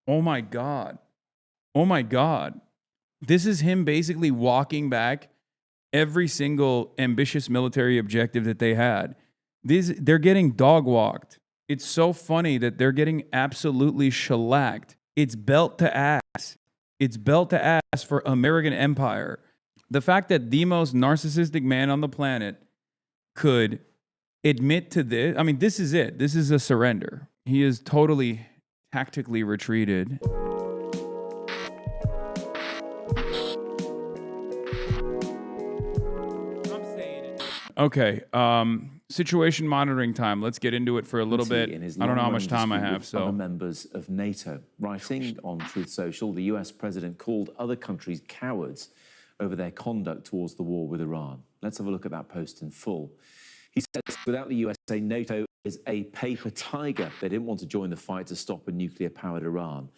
Oh my God. Oh my God. This is him basically walking back every single ambitious military objective that they had. They're getting dog walked. It's so funny that they're getting absolutely shellacked. It's belt to ass. It's belt to ass for American empire. The fact that the most narcissistic man on the planet could admit to this, I mean, this is it. This is a surrender. He is totally tactically retreated. Okay, situation monitoring time. Let's get into it for a little bit. I don't know how much time I have, so. Other members of NATO. Writing on Truth Social, the US president called other countries cowards over their conduct towards the war with Iran. Let's have a look at that post in full. He says, without the USA, NATO is a paper tiger. They didn't want to join the fight to stop a nuclear-powered Iran.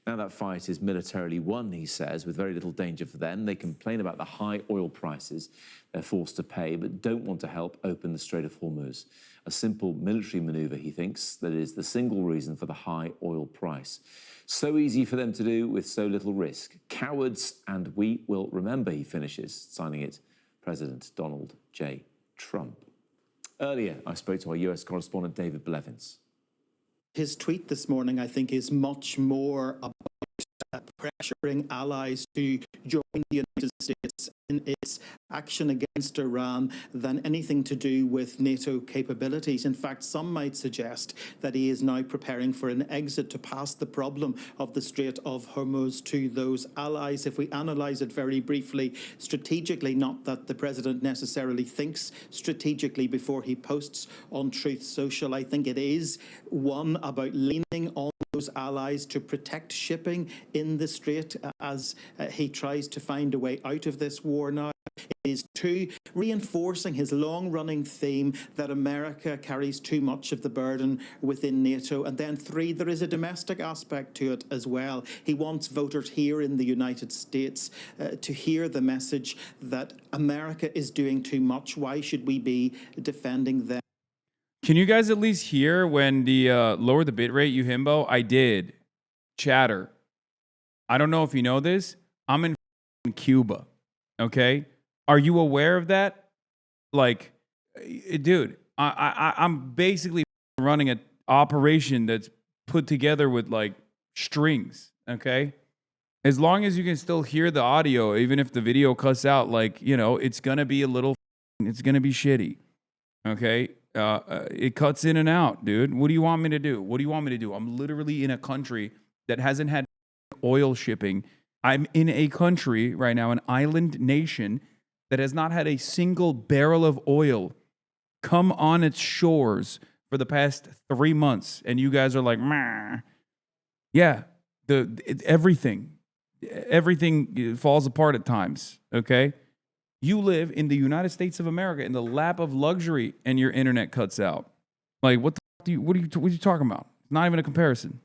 Now that fight is militarily won, he says, with very little danger for them. They complain about the high oil prices they're forced to pay, but don't want to help open the Strait of Hormuz. A simple military maneuver, he thinks, that is the single reason for the high oil price. So easy for them to do with so little risk. Cowards, and we will remember, he finishes, signing it, President Donald J. Trump. Earlier, I spoke to our US correspondent, David Blevins. His tweet this morning, I think, is much more about pressuring allies to join the United States in its action against Iran than anything to do with NATO capabilities. In fact, some might suggest that he is now preparing for an exit to pass the problem of the Strait of Hormuz to those allies. If we analyse it very briefly, strategically, not that the president necessarily thinks strategically before he posts on Truth Social, I think it is one about leaning on those allies to protect shipping in the Strait as he tries to find a way out of this war now. It is two, reinforcing his long-running theme that America carries too much of the burden within NATO. And then three, there is a domestic aspect to it as well. He wants voters here in the United States to hear the message that America is doing too much. Why should we be defending them? Can you guys at least hear when the lower the bitrate, you himbo? I did. Chatter. I don't know if you know this. I'm in Cuba. Okay? Are you aware of that? Like, dude, I'm basically running an operation that's put together with like strings. Okay? As long as you can still hear the audio, even if the video cuts out, like, you know, it's going to be a little, it's going to be shitty. Okay? It cuts in and out, dude. What do you want me to do? What do you want me to do? I'm literally in a country that hasn't had oil shipping. I'm in a country right now, an island nation that has not had a single barrel of oil come on its shores for the past 3 months. And you guys are like, meh. Yeah, everything falls apart at times, okay? You live in the United States of America in the lap of luxury, and your internet cuts out. Like, what are you talking about? Not even a comparison.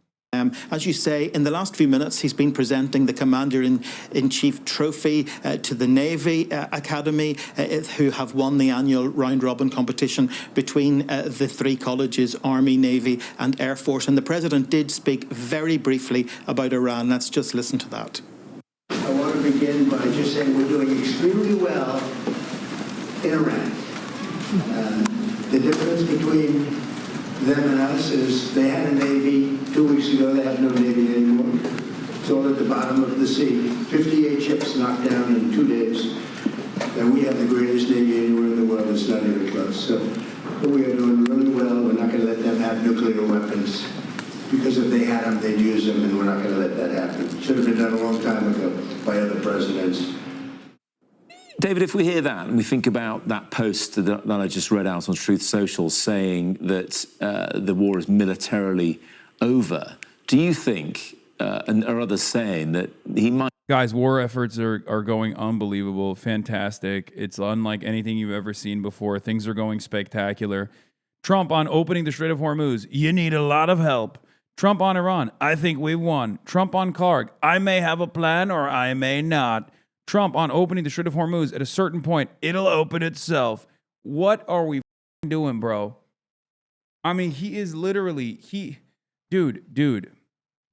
As you say, in the last few minutes, he's been presenting the Commander-in-Chief trophy to the Navy Academy, who have won the annual round-robin competition between the three colleges, Army, Navy and Air Force. And the President did speak very briefly about Iran. Let's just listen to that. I want to begin by just saying we're doing extremely well in Iran. The difference between them and us is they had a Navy 2 weeks ago, they have no Navy anymore. It's all at the bottom of the sea. 58 ships knocked down in 2 days. And we have the greatest Navy anywhere in the world. It's not even close. So we are doing really well. We're not going to let them have nuclear weapons. Because if they had them, they'd use them, and we're not going to let that happen. Should have been done a long time ago by other presidents. David, if we hear that and we think about that post that I just read out on Truth Social saying that the war is militarily over, do you think, and are others saying that he might... Guys, war efforts are going unbelievable, fantastic. It's unlike anything you've ever seen before. Things are going spectacular. Trump on opening the Strait of Hormuz, you need a lot of help. Trump on Iran, I think we've won. Trump on Karg, I may have a plan or I may not. Trump on opening the Strait of Hormuz, at a certain point, it'll open itself. What are we doing, bro? I mean, he is literally, dude,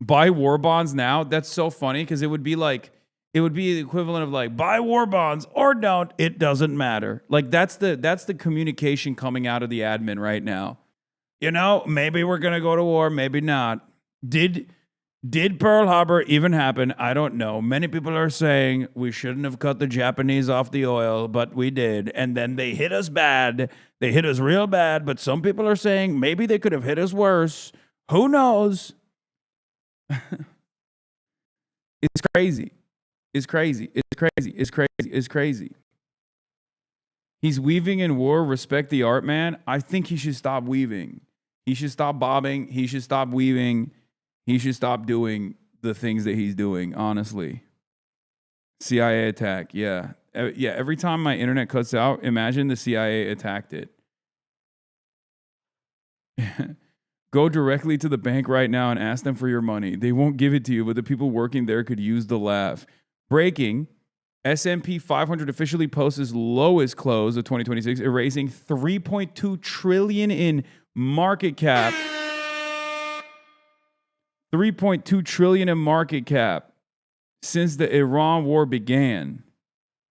Buy war bonds now. That's so funny because it would be the equivalent of like buy war bonds or don't. It doesn't matter. Like that's the communication coming out of the admin right now. You know, maybe we're gonna go to war, maybe not. Did Pearl Harbor even happen? I don't know. Many people are saying we shouldn't have cut the Japanese off the oil, but we did. And then they hit us bad. They hit us real bad. But some people are saying maybe they could have hit us worse. Who knows? It's crazy. It's crazy. It's crazy. It's crazy. It's crazy. He's weaving in war. Respect the art, man. I think he should stop weaving. He should stop bobbing. He should stop weaving. He should stop doing the things that he's doing, honestly. CIA attack, yeah. Yeah, every time my internet cuts out, imagine the CIA attacked it. Go directly to the bank right now and ask them for your money. They won't give it to you, but the people working there could use the laugh. Breaking, S&P 500 officially posts its lowest close of 2026, erasing $3.2 trillion in market cap. 3.2 trillion in market cap since the Iran war began.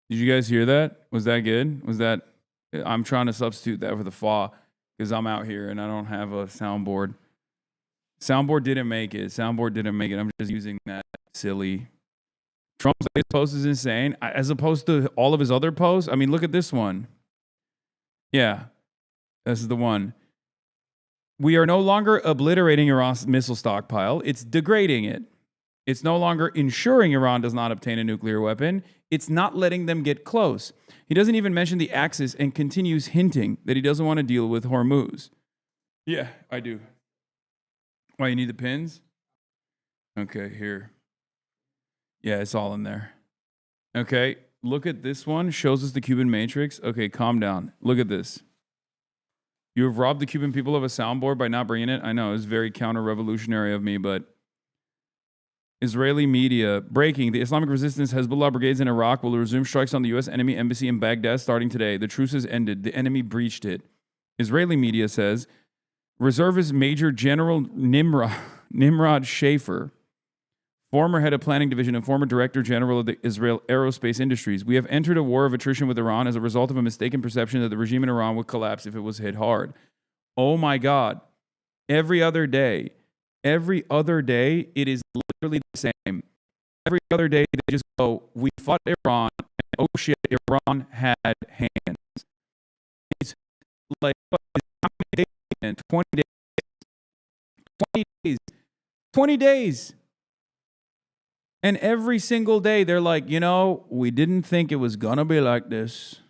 Did you guys hear that? Was that good? I'm trying to substitute that for the FA because I'm out here and I don't have a soundboard. Soundboard didn't make it. I'm just using that silly. Trump's latest post is insane. As opposed to all of his other posts. I mean, look at this one. Yeah, this is the one. We are no longer obliterating Iran's missile stockpile. It's degrading it. It's no longer ensuring Iran does not obtain a nuclear weapon. It's not letting them get close. He doesn't even mention the Axis and continues hinting that he doesn't want to deal with Hormuz. Yeah, I do. Why, you need the pins? Okay, here. Yeah, it's all in there. Okay, look at this one. Shows us the Cuban matrix. Okay, calm down. Look at this. You have robbed the Cuban people of a soundboard by not bringing it. I know, it's very counter-revolutionary of me, but Israeli media breaking. The Islamic resistance Hezbollah brigades in Iraq will resume strikes on the U.S. enemy embassy in Baghdad starting today. The truce has ended. The enemy breached it. Israeli media says Reservist Major General Nimrod Schaefer, former head of planning division and former director general of the Israel Aerospace Industries. We have entered a war of attrition with Iran as a result of a mistaken perception that the regime in Iran would collapse if it was hit hard. Oh my God. Every other day, it is literally the same. Every other day, they just go, we fought Iran, and oh shit, Iran had hands. It's like, how many days? 20 days. 20 days. 20 days. And every single day, they're like, you know, we didn't think it was going to be like this.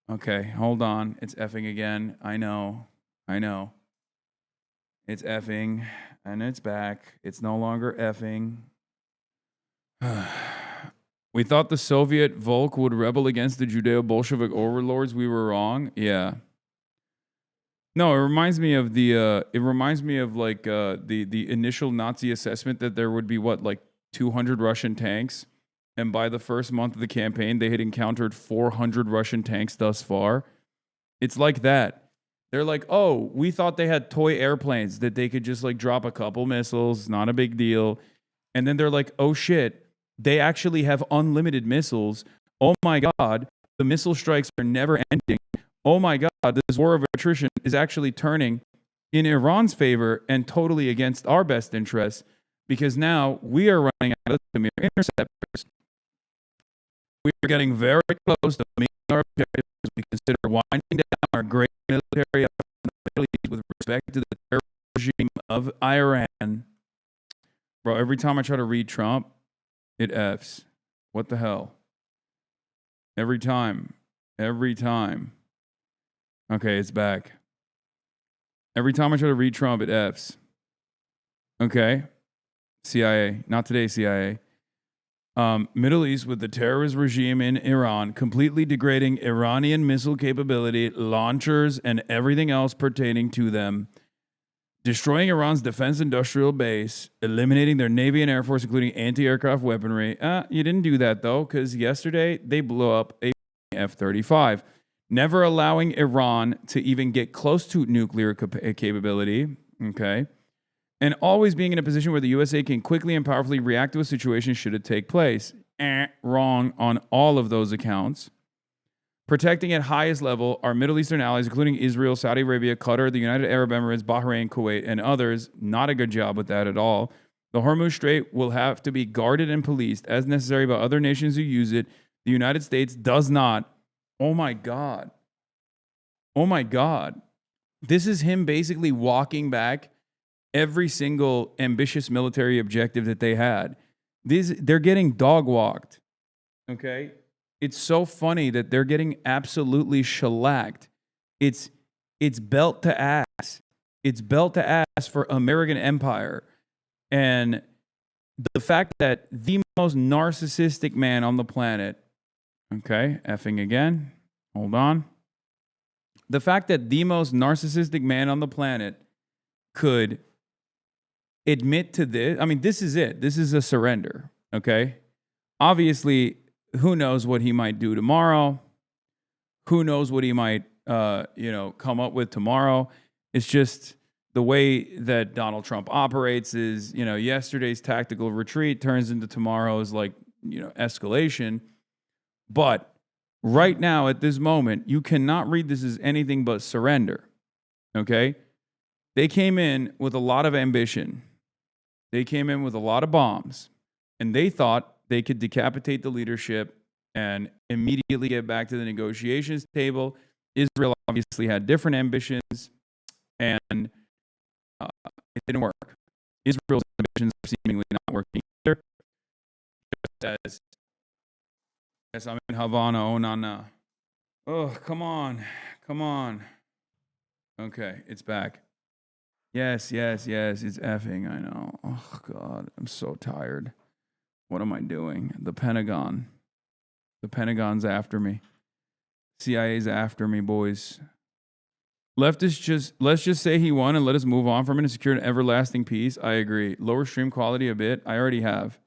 Okay, hold on. It's effing again. I know. It's effing, and it's back. It's no longer effing. We thought the Soviet Volk would rebel against the Judeo-Bolshevik overlords. We were wrong. Yeah. No, it reminds me of the initial Nazi assessment that there would be 200 Russian tanks, and by the first month of the campaign, they had encountered 400 Russian tanks thus far. It's like that. They're like, oh, we thought they had toy airplanes that they could just drop a couple missiles, not a big deal. And then they're like, oh shit, they actually have unlimited missiles. Oh my God, the missile strikes are never ending. Oh my God, this war of attrition is actually turning in Iran's favor and totally against our best interests. Because now we are running out of the interceptors. We are getting very close to meeting our objectives. We consider winding down our great military effort in the Middle East with respect to the terror regime of Iran. Bro, every time I try to read Trump, it Fs. What the hell? Every time. Okay, it's back. Every time I try to read Trump, it Fs. Okay. CIA, not today, CIA. Middle East with the terrorist regime in Iran, completely degrading Iranian missile capability, launchers, and everything else pertaining to them, destroying Iran's defense industrial base, eliminating their Navy and Air Force, including anti-aircraft weaponry. You didn't do that, though, because yesterday they blew up a F-35, never allowing Iran to even get close to nuclear capability, okay? and always being in a position where the USA can quickly and powerfully react to a situation should it take place. Wrong on all of those accounts. Protecting at highest level our Middle Eastern allies, including Israel, Saudi Arabia, Qatar, the United Arab Emirates, Bahrain, Kuwait, and others. Not a good job with that at all. The Hormuz Strait will have to be guarded and policed as necessary by other nations who use it. The United States does not. Oh my God. Oh my God. This is him basically walking back every single ambitious military objective that they had. They're getting dog walked. Okay? It's so funny that they're getting absolutely shellacked. It's belt to ass. It's belt to ass for American empire. And the fact that the most narcissistic man on the planet, okay, effing again, hold on. The fact that the most narcissistic man on the planet could admit to this, I mean, this is it. This is a surrender, okay? Obviously, who knows what he might do tomorrow? Who knows what he might, come up with tomorrow? It's just the way that Donald Trump operates is, yesterday's tactical retreat turns into tomorrow's escalation. But right now, at this moment, you cannot read this as anything but surrender. Okay? They came in with a lot of ambition. They came in with a lot of bombs. And they thought they could decapitate the leadership and immediately get back to the negotiations table. Israel obviously had different ambitions, and it didn't work. Israel's ambitions are seemingly not working either. Just as I'm in Havana, oh, no. Oh, come on. Okay, it's back. Yes, it's effing, I know. Oh, God, I'm so tired. What am I doing? The Pentagon's after me. CIA's after me, boys. Let's just say he won and let us move on from it and secure an everlasting peace. I agree. Lower stream quality a bit. I already have.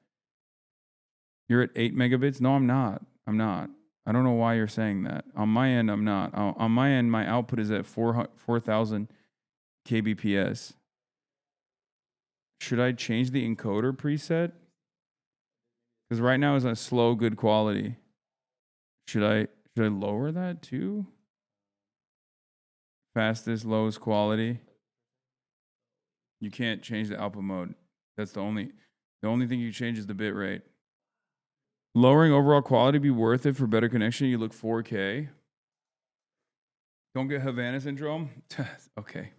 You're at 8 megabits? No, I'm not. I don't know why you're saying that. On my end, I'm not. On my end, my output is at 4,000 kbps. Should I change the encoder preset? Because right now it's a slow, good quality. Should I lower that too? Fastest, lowest quality. You can't change the output mode. That's the only thing you change is the bit rate. Lowering overall quality be worth it for better connection. You look 4K. Don't get Havana syndrome. Okay.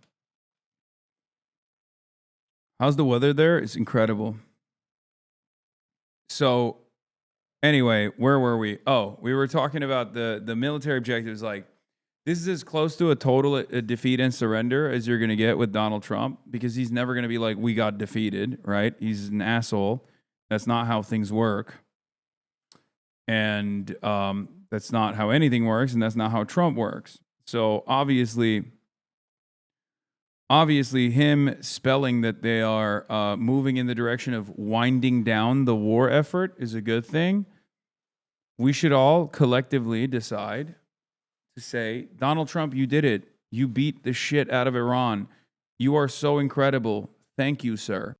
How's the weather there? It's incredible. So, anyway, where were we? Oh, we were talking about the military objectives. Like, this is as close to a total defeat and surrender as you're going to get with Donald Trump, because he's never going to be like, we got defeated, right? He's an asshole. That's not how things work. And that's not how anything works, and that's not how Trump works. So obviously him spelling that they are moving in the direction of winding down the war effort is a good thing. We should all collectively decide to say, Donald Trump, you did it. You beat the shit out of Iran. You are so incredible. Thank you, sir.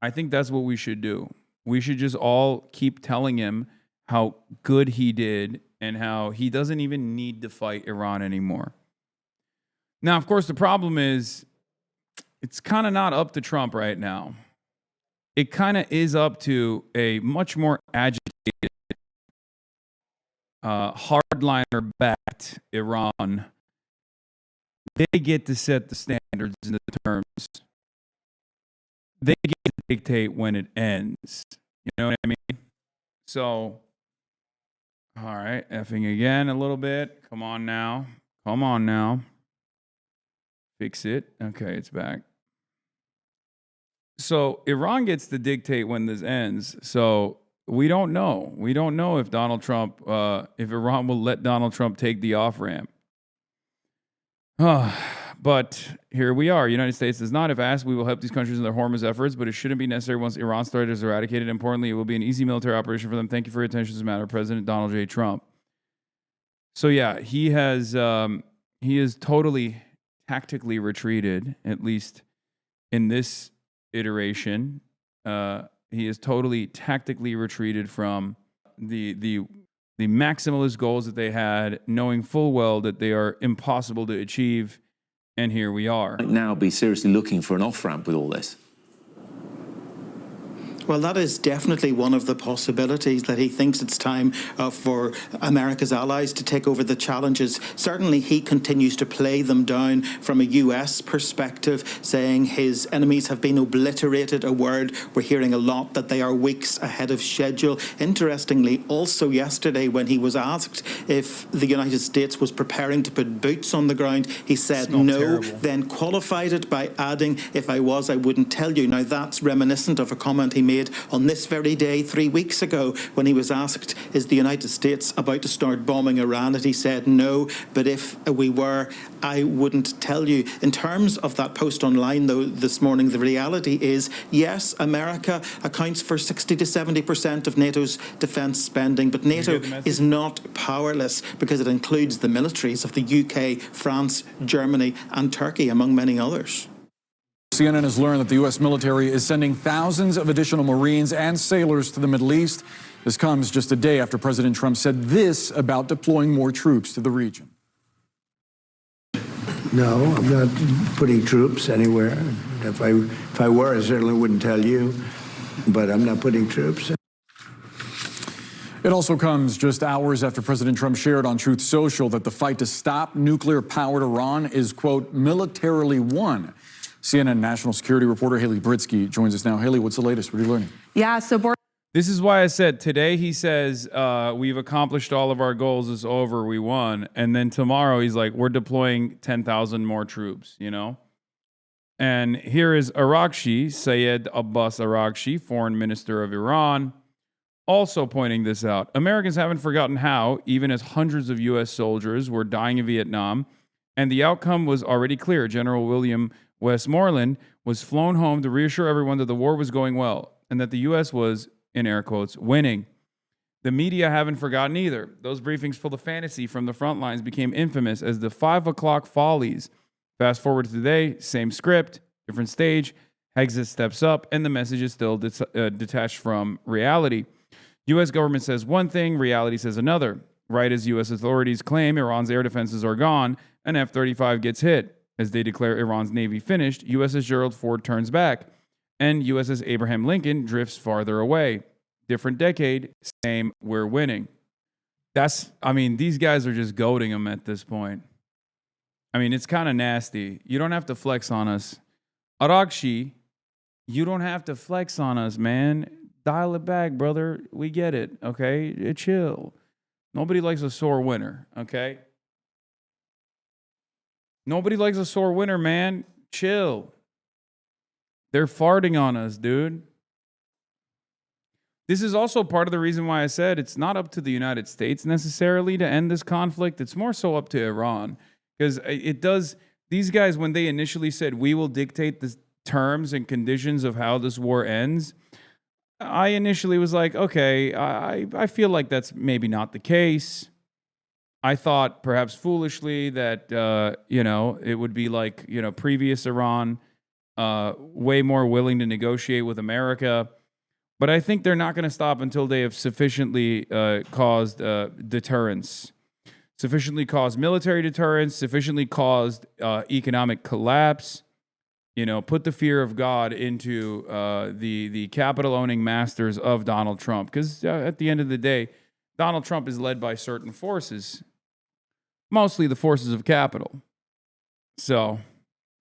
I think that's what we should do. We should just all keep telling him how good he did and how he doesn't even need to fight Iran anymore. Now, of course, the problem is it's kind of not up to Trump right now. It kind of is up to a much more agitated, hardliner-backed Iran. They get to set the standards and the terms. They get to dictate when it ends. You know what I mean? So, all right, effing again a little bit. Come on now. Fix it. Okay, it's back. So Iran gets to dictate when this ends. So we don't know. We don't know if Donald Trump, if Iran will let Donald Trump take the off-ramp. But here we are. United States does not. If asked, we will help these countries in their Hormuz efforts, but it shouldn't be necessary once Iran's threat is eradicated. Importantly, it will be an easy military operation for them. Thank you for your attention to this matter, President Donald J. Trump. So yeah, he is totally tactically retreated, at least in this iteration, he has totally tactically retreated from the maximalist goals that they had, knowing full well that they are impossible to achieve. And here we are. Now be seriously looking for an off-ramp with all this. Well, that is definitely one of the possibilities, that he thinks it's time for America's allies to take over the challenges. Certainly, he continues to play them down from a US perspective, saying his enemies have been obliterated, a word we're hearing a lot, that they are weeks ahead of schedule. Interestingly, also yesterday, when he was asked if the United States was preparing to put boots on the ground, he said no, terrible. Then qualified it by adding, if I was, I wouldn't tell you. Now, that's reminiscent of a comment he made on this very day 3 weeks ago when he was asked, is the United States about to start bombing Iran? And he said no, but if we were, I wouldn't tell you. In terms of that post online, though, this morning, the reality is, yes, America accounts for 60 to 70% of NATO's defence spending, but NATO is not powerless because it includes the militaries of the UK, France, Germany and Turkey, among many others. CNN has learned that the U.S. military is sending thousands of additional Marines and sailors to the Middle East. This comes just a day after President Trump said this about deploying more troops to the region. No, I'm not putting troops anywhere. If I were, I certainly wouldn't tell you, but I'm not putting troops. It also comes just hours after President Trump shared on Truth Social that the fight to stop nuclear-powered Iran is, quote, militarily won. CNN national security reporter Haley Britsky joins us now. Haley, what's the latest? What are you learning? Yeah, so this is why I said today he says, we've accomplished all of our goals. It's over. We won. And then tomorrow he's like, we're deploying 10,000 more troops, you know? And here is Araghchi, Sayed Abbas Araghchi, foreign minister of Iran, also pointing this out. Americans haven't forgotten how, even as hundreds of U.S. soldiers were dying in Vietnam, and the outcome was already clear. General William Westmoreland was flown home to reassure everyone that the war was going well and that the U.S. was, in air quotes, winning. The media haven't forgotten either. Those briefings full of fantasy from the front lines became infamous as the 5 o'clock follies. Fast forward to today, same script, different stage. Hegseth steps up, and the message is still detached from reality. U.S. government says one thing, reality says another. Right as U.S. authorities claim Iran's air defenses are gone, an F-35 gets hit. As they declare Iran's Navy finished, USS Gerald Ford turns back, and USS Abraham Lincoln drifts farther away. Different decade, same, we're winning. These guys are just goading them at this point. I mean, it's kind of nasty. You don't have to flex on us. Araghchi, you don't have to flex on us, man. Dial it back, brother. We get it, okay? Chill. Nobody likes a sore winner, okay? Nobody likes a sore winner, man. Chill. They're farting on us, dude. This is also part of the reason why I said it's not up to the United States necessarily to end this conflict. It's more so up to Iran. Because it does, these guys, when they initially said, we will dictate the terms and conditions of how this war ends, I initially was like, okay, I feel like that's maybe not the case. I thought perhaps foolishly that, it would be like, previous Iran, way more willing to negotiate with America. But I think they're not going to stop until they have sufficiently caused deterrence, sufficiently caused military deterrence, sufficiently caused economic collapse, put the fear of God into the capital-owning masters of Donald Trump. Because at the end of the day, Donald Trump is led by certain forces, mostly the forces of capital. So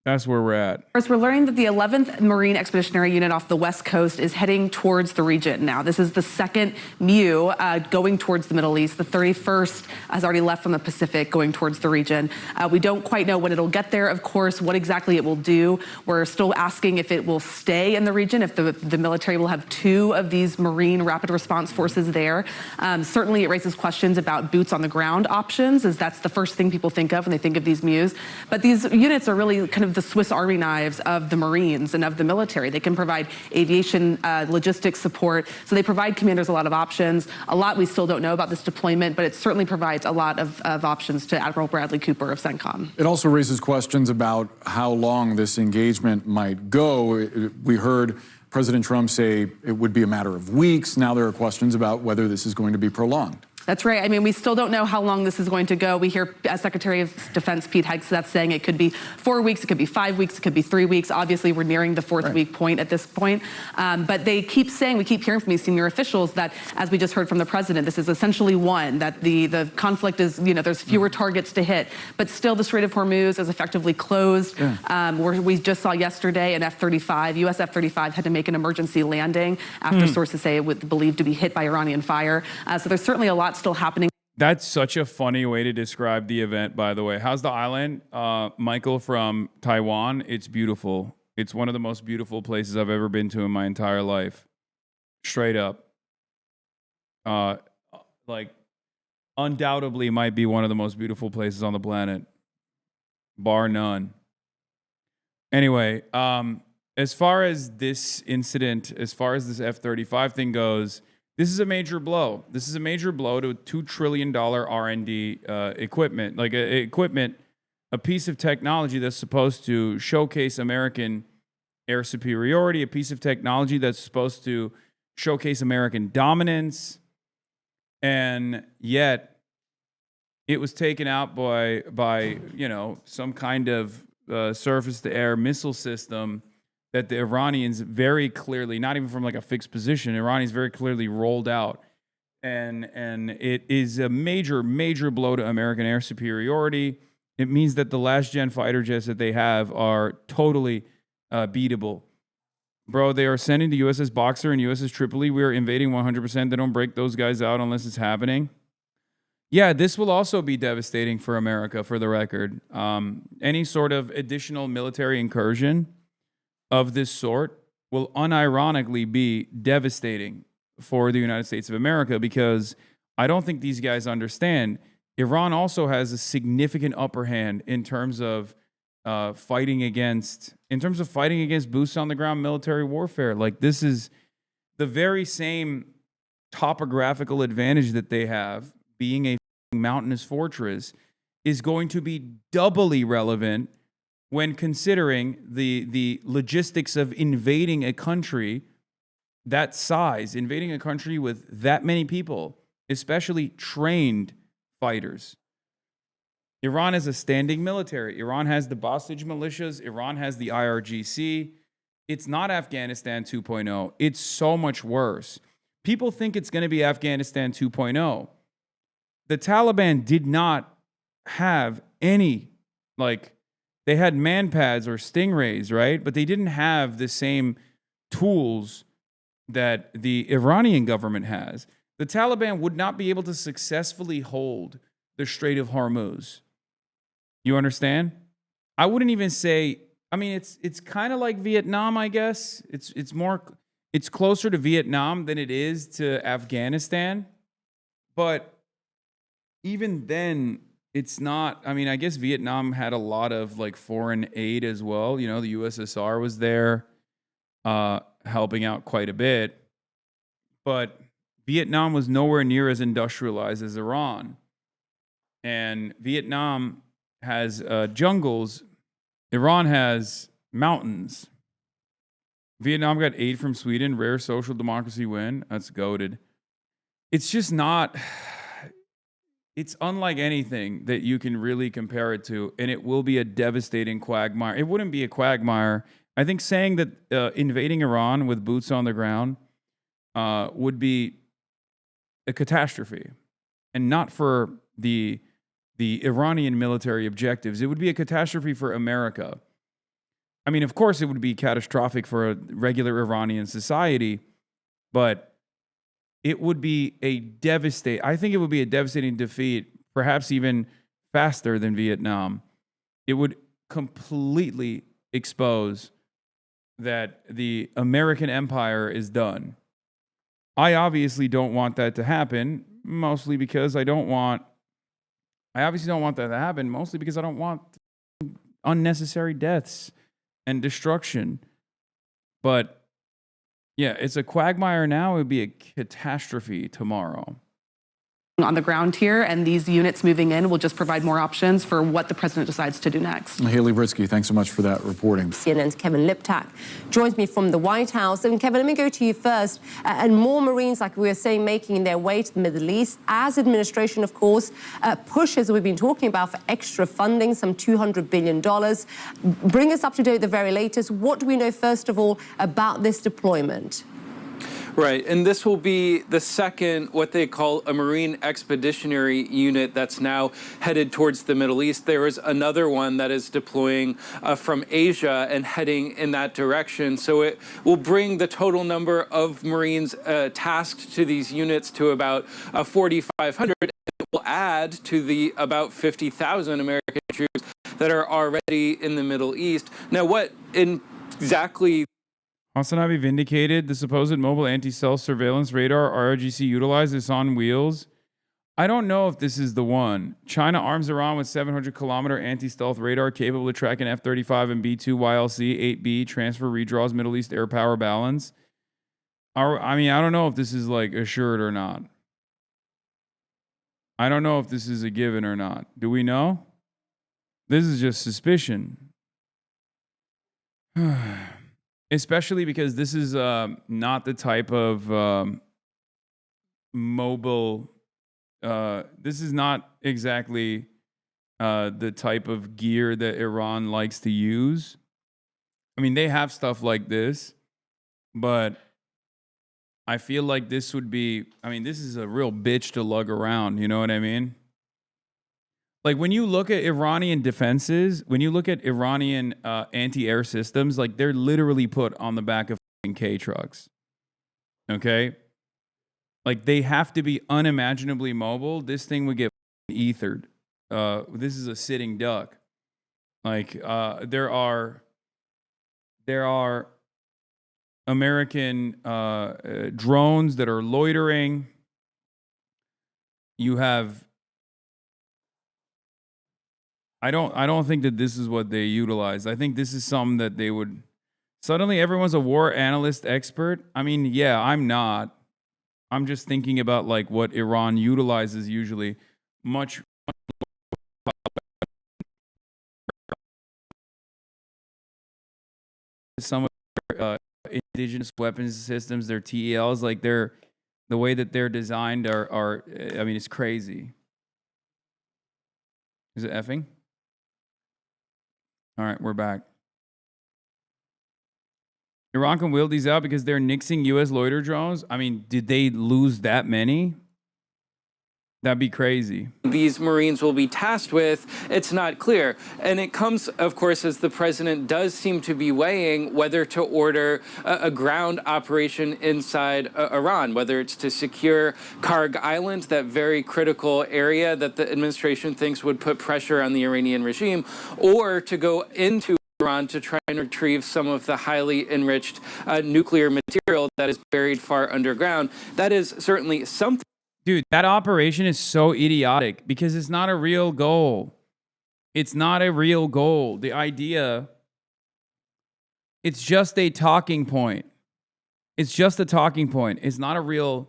that's where we're at. First, we're learning that the 11th Marine Expeditionary Unit off the West Coast is heading towards the region now. This is the second MEU going towards the Middle East. The 31st has already left from the Pacific going towards the region. We don't quite know when it'll get there, of course, what exactly it will do. We're still asking if it will stay in the region, if the military will have 2 of these Marine Rapid Response Forces there. Certainly, it raises questions about boots on the ground options, as that's the first thing people think of when they think of these MEUs. But these units are really kind of of the Swiss Army knives of the Marines and of the military. They can provide aviation logistics support. So they provide commanders a lot of options. A lot we still don't know about this deployment, but it certainly provides a lot of options to Admiral Bradley Cooper of CENTCOM. It also raises questions about how long this engagement might go. We heard President Trump say it would be a matter of weeks. Now there are questions about whether this is going to be prolonged. That's right. I mean, we still don't know how long this is going to go. We hear Secretary of Defense Pete Hegseth saying it could be 4 weeks, it could be 5 weeks, it could be 3 weeks. Obviously, we're nearing the fourth week point at this point. But they keep saying, we keep hearing from these senior officials that, as we just heard from the president, this is essentially won, that the conflict is, there's fewer targets to hit. But still, the Strait of Hormuz is effectively closed. We just saw yesterday an F-35, U.S. F-35 had to make an emergency landing after sources say it was believed to be hit by Iranian fire. So there's certainly a lot still happening. That's such a funny way to describe the event, by the way. How's the island? Michael from Taiwan. It's beautiful. It's one of the most beautiful places I've ever been to in my entire life. Straight up. Like, undoubtedly might be one of the most beautiful places on the planet. Bar none. Anyway, as far as this incident, as far as this F-35 thing goes, this is a major blow. This is a major blow to $2 trillion R&D equipment, like a piece of technology that's supposed to showcase American air superiority, a piece of technology that's supposed to showcase American dominance, and yet it was taken out by some kind of surface-to-air missile system that the Iranians very clearly, not even from like a fixed position, Iranians very clearly rolled out. And it is a major, major blow to American air superiority. It means that the last-gen fighter jets that they have are totally beatable. Bro, they are sending the USS Boxer and USS Tripoli. We are invading 100%. They don't break those guys out unless it's happening. Yeah, this will also be devastating for America, for the record. Any sort of additional military incursion of this sort will unironically be devastating for the United States of America, because I don't think these guys understand. Iran also has a significant upper hand in terms of fighting against boots on the ground military warfare. Like, this is the very same topographical advantage that they have, being a mountainous fortress, is going to be doubly relevant when considering the logistics of invading a country that size, invading a country with that many people, especially trained fighters. Iran has a standing military. Iran has the Basij militias. Iran has the IRGC. It's not Afghanistan 2.0. It's so much worse. People think it's going to be Afghanistan 2.0. The Taliban did not have any, they had manpads or stingrays, right? But they didn't have the same tools that the Iranian government has. The Taliban would not be able to successfully hold the Strait of Hormuz. You understand? I wouldn't even say, it's kind of like Vietnam, I guess. It's closer to Vietnam than it is to Afghanistan. But even then, it's not, I guess Vietnam had a lot of foreign aid as well. The USSR was there helping out quite a bit. But Vietnam was nowhere near as industrialized as Iran. And Vietnam has jungles. Iran has mountains. Vietnam got aid from Sweden. Rare social democracy win. That's goated. It's just not... It's unlike anything that you can really compare it to, and it will be a devastating quagmire. It wouldn't be a quagmire. I think saying that invading Iran with boots on the ground would be a catastrophe, and not for the Iranian military objectives. It would be a catastrophe for America. Of course, it would be catastrophic for a regular Iranian society, but it would be I think it would be a devastating defeat, perhaps even faster than Vietnam. It would completely expose that the American empire is done. I obviously don't want that to happen, mostly because I obviously don't want that to happen, mostly because I don't want unnecessary deaths and destruction. But yeah, it's a quagmire now. It would be a catastrophe tomorrow. On the ground here, and these units moving in will just provide more options for what the president decides to do next. Haley Britsky, thanks so much for that reporting. CNN's Kevin Liptak joins me from the White House. And Kevin, let me go to you first. And more Marines, like we were saying, making their way to the Middle East as administration, of course, pushes, we've been talking about, for extra funding, some $200 billion. Bring us up to date with the very latest. What do we know, first of all, about this deployment? Right, and this will be the second, what they call a Marine Expeditionary Unit that's now headed towards the Middle East. There is another one that is deploying from Asia and heading in that direction. So it will bring the total number of Marines tasked to these units to about 4,500. It will add to the about 50,000 American troops that are already in the Middle East. Now, what exactly... Hasanabi vindicated the supposed mobile anti-stealth surveillance radar ROGC utilized is on wheels. I don't know if this is the one. China arms Iran with 700-kilometer anti-stealth radar capable of tracking F-35 and B-2 YLC 8B transfer redraws Middle East air power balance. I mean, I don't know if this is like assured or not. I don't know if this is a given or not. Do we know? This is just suspicion. Especially because this is not the type of mobile, this is not exactly the type of gear that Iran likes to use. I mean, they have stuff like this, but I feel like this would be, I mean, this is a real bitch to lug around, you know what I mean? Like when you look at Iranian defenses, when you look at Iranian anti-air systems, like they're literally put on the back of K trucks. Okay? Like they have to be unimaginably mobile. This thing would get ethered. This is a sitting duck. Like there are American drones that are loitering. You have I don't think that this is what they utilize. I think this is something that they would suddenly everyone's a war analyst expert. I mean, yeah, I'm not. I'm just thinking about like what Iran utilizes usually much some of their indigenous weapons systems, their TELs, like the way that they're designed are I mean, it's crazy. Is it effing? All right, we're back. Iran can wheel these out because they're nixing U.S. loiter drones. I mean, did they lose that many? That'd be crazy. These Marines will be tasked with, it's not clear. And it comes, of course, as the president does seem to be weighing whether to order a ground operation inside Iran, whether it's to secure Karg Island, that very critical area that the administration thinks would put pressure on the Iranian regime, or to go into Iran to try and retrieve some of the highly enriched nuclear material that is buried far underground. That is certainly something. Dude, that operation is so idiotic because it's not a real goal. It's not a real goal. The idea, it's just a talking point. It's just a talking point. It's not a real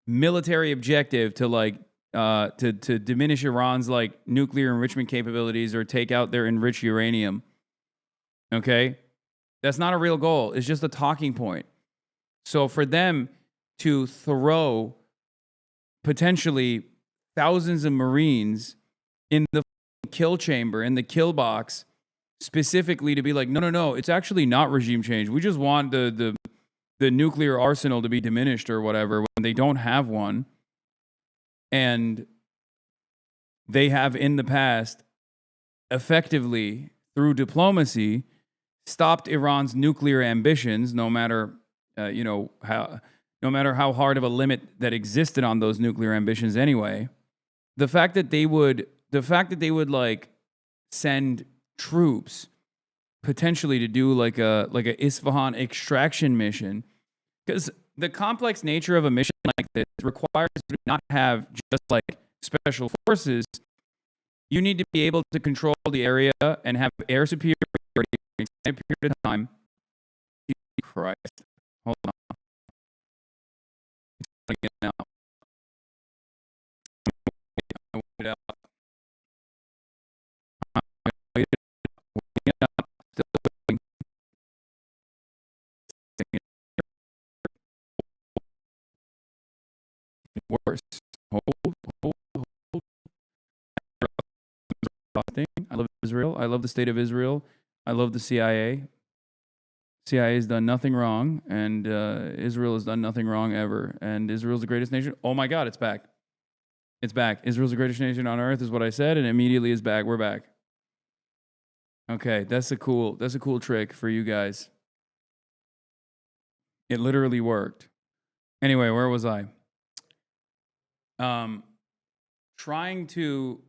military objective to like to diminish Iran's like nuclear enrichment capabilities or take out their enriched uranium. Okay? That's not a real goal. It's just a talking point. So for them to throw potentially thousands of Marines in the kill chamber, in the kill box, specifically to be like, no, it's actually not regime change. We just want the nuclear arsenal to be diminished or whatever when they don't have one. And they have in the past effectively, through diplomacy, stopped Iran's nuclear ambitions, no matter how hard of a limit that existed on those nuclear ambitions anyway. The fact that they would like send troops potentially to do like a Isfahan extraction mission, because the complex nature of a mission like this requires you to not have just like special forces. You need to be able to control the area and have air superiority for an extended period of time. Jesus Christ. Hold on. It's gonna get out. I wait it out. Wait it out. Still waiting. Worse. Hold. I love Israel. I love the state of Israel. I love the CIA. CIA has done nothing wrong, and Israel has done nothing wrong ever. And Israel's the greatest nation. Oh my God, it's back. It's back. Israel's the greatest nation on earth is what I said, and immediately is back. We're back. Okay, that's a cool trick for you guys. It literally worked. Anyway, where was I? Trying to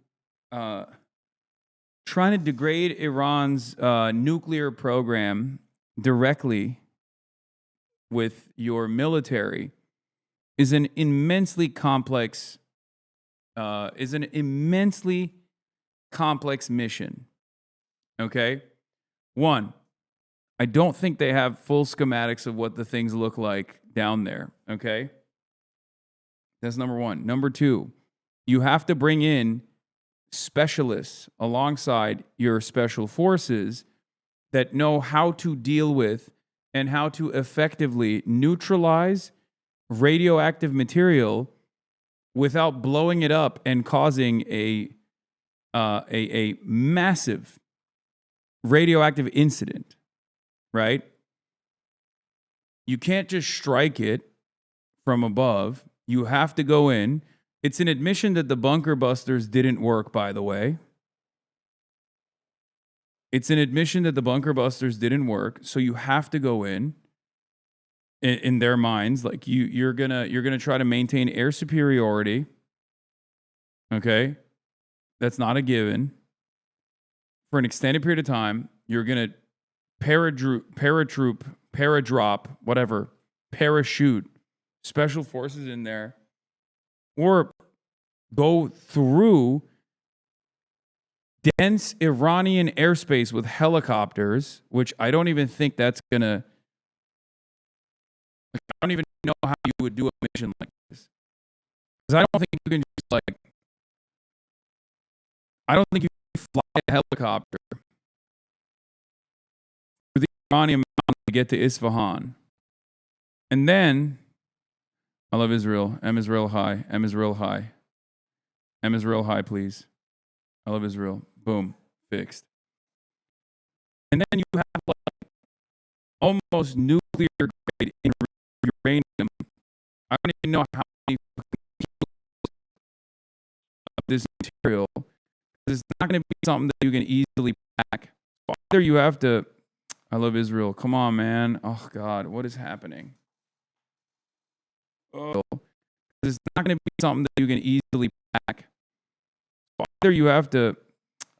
degrade Iran's nuclear program directly with your military is an immensely complex mission. Okay? One, I don't think they have full schematics of what the things look like down there. Okay? That's number one. Number two, you have to bring in specialists alongside your special forces that know how to deal with and how to effectively neutralize radioactive material without blowing it up and causing a massive radioactive incident, right? You can't just strike it from above. You have to go in. It's an admission that the bunker busters didn't work, by the way. It's an admission that the bunker busters didn't work, so you have to go in their minds, like you're gonna try to maintain air superiority. Okay? That's not a given. For an extended period of time, you're gonna paradrop, whatever, parachute special forces in there, or go through dense Iranian airspace with helicopters, which I don't even think that's gonna. I don't even know how you would do a mission like this, because I don't think you can just like. I don't think you can fly a helicopter through the Iranian mountains to get to Isfahan, and then. I love Israel. M Israel high. M Israel high. M Israel high, please. I love Israel. Boom. Fixed. And then you have like almost nuclear grade uranium. I don't even know how many kilos of this material. It's not going to be something that you can easily pack. Either you have to. I love Israel. Come on, man. Oh God, what is happening? Oh, it's not going to be something that you can easily pack. Either you have to.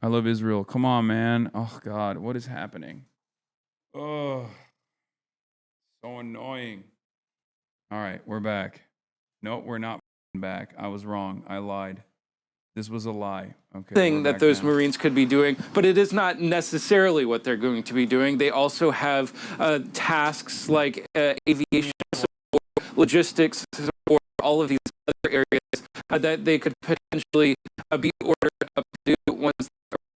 I love Israel. Come on, man. Oh God, what is happening? Oh, so annoying. All right, we're back. No, we're not back. I was wrong. I lied. This was a lie. Okay. Thing that those Marines could be doing, but it is not necessarily what they're going to be doing. They also have tasks like aviation support, logistics support, all of these other areas that they could potentially be ordered up to once they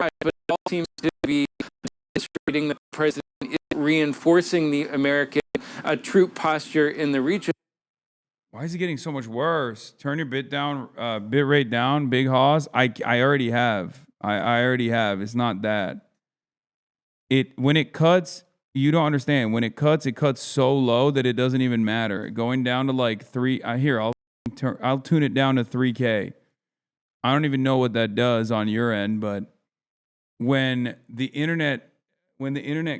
arrive. But it all seems to be demonstrating that the president is reinforcing the American troop posture in the region. Why is it getting so much worse? Turn your bit rate down, Big Haws. I already have. I already have. It's not that. When it cuts, you don't understand. When it cuts so low that it doesn't even matter. Going down to like 3. Here, I'll tune it down to 3K. I don't even know what that does on your end, but when the internet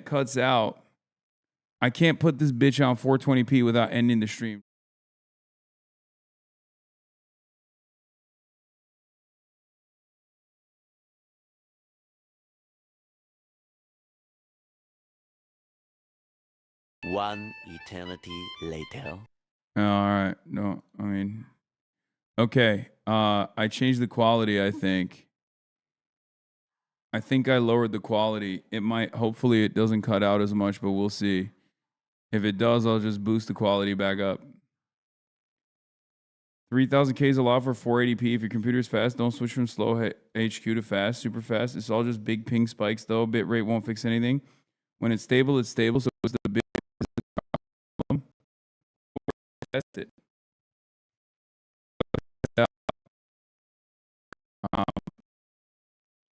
cuts out, I can't put this bitch on 420p without ending the stream. One eternity later. All right. No, I mean, okay. I changed the quality, I think. I think I lowered the quality. It might, hopefully it doesn't cut out as much, but we'll see. If it does, I'll just boost the quality back up. 3000K is a lot for 480p. If your computer's fast, don't switch from slow HQ to fast, super fast. It's all just big ping spikes though. Bitrate won't fix anything. When it's stable, it's stable. So it's the big problem. Test it.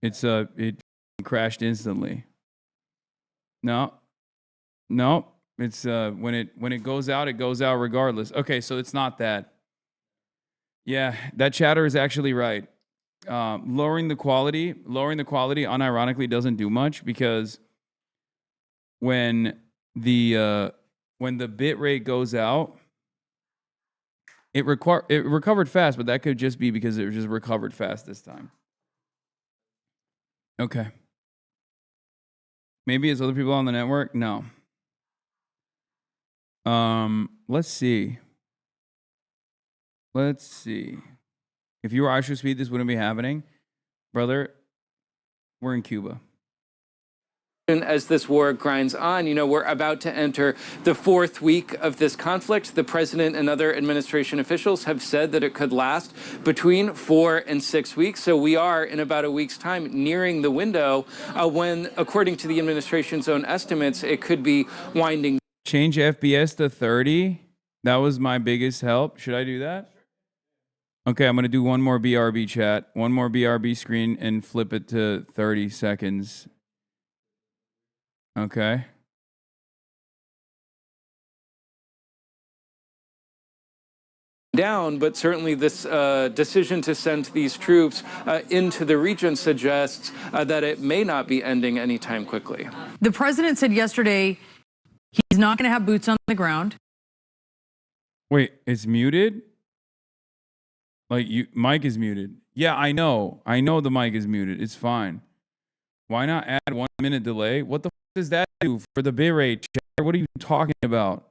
It crashed instantly. No. It's when it goes out regardless. Okay, so it's not that. Yeah, that chatter is actually right. Lowering the quality unironically doesn't do much, because when the bit rate goes out, it recovered fast, but that could just be because it just recovered fast this time. Okay. Maybe it's other people on the network? No. Let's see. If you were Irish speed, this wouldn't be happening. Brother, we're in Cuba. As this war grinds on, we're about to enter the fourth week of this conflict. The president and other administration officials have said that it could last between 4 and 6 weeks. So we are, in about a week's time, nearing the window when, according to the administration's own estimates, it could be winding. Change FPS to 30. That was my biggest help. Should I do that? Okay, I'm going to do one more BRB chat, one more BRB screen, and flip it to 30 seconds. Okay. Down, but certainly this decision to send these troops into the region suggests that it may not be ending anytime quickly. The president said yesterday he's not going to have boots on the ground. Wait, it's muted? Like, mic is muted. Yeah, I know the mic is muted. It's fine. Why not add 1 minute delay? What the does that do for the bitrate? What are you talking about?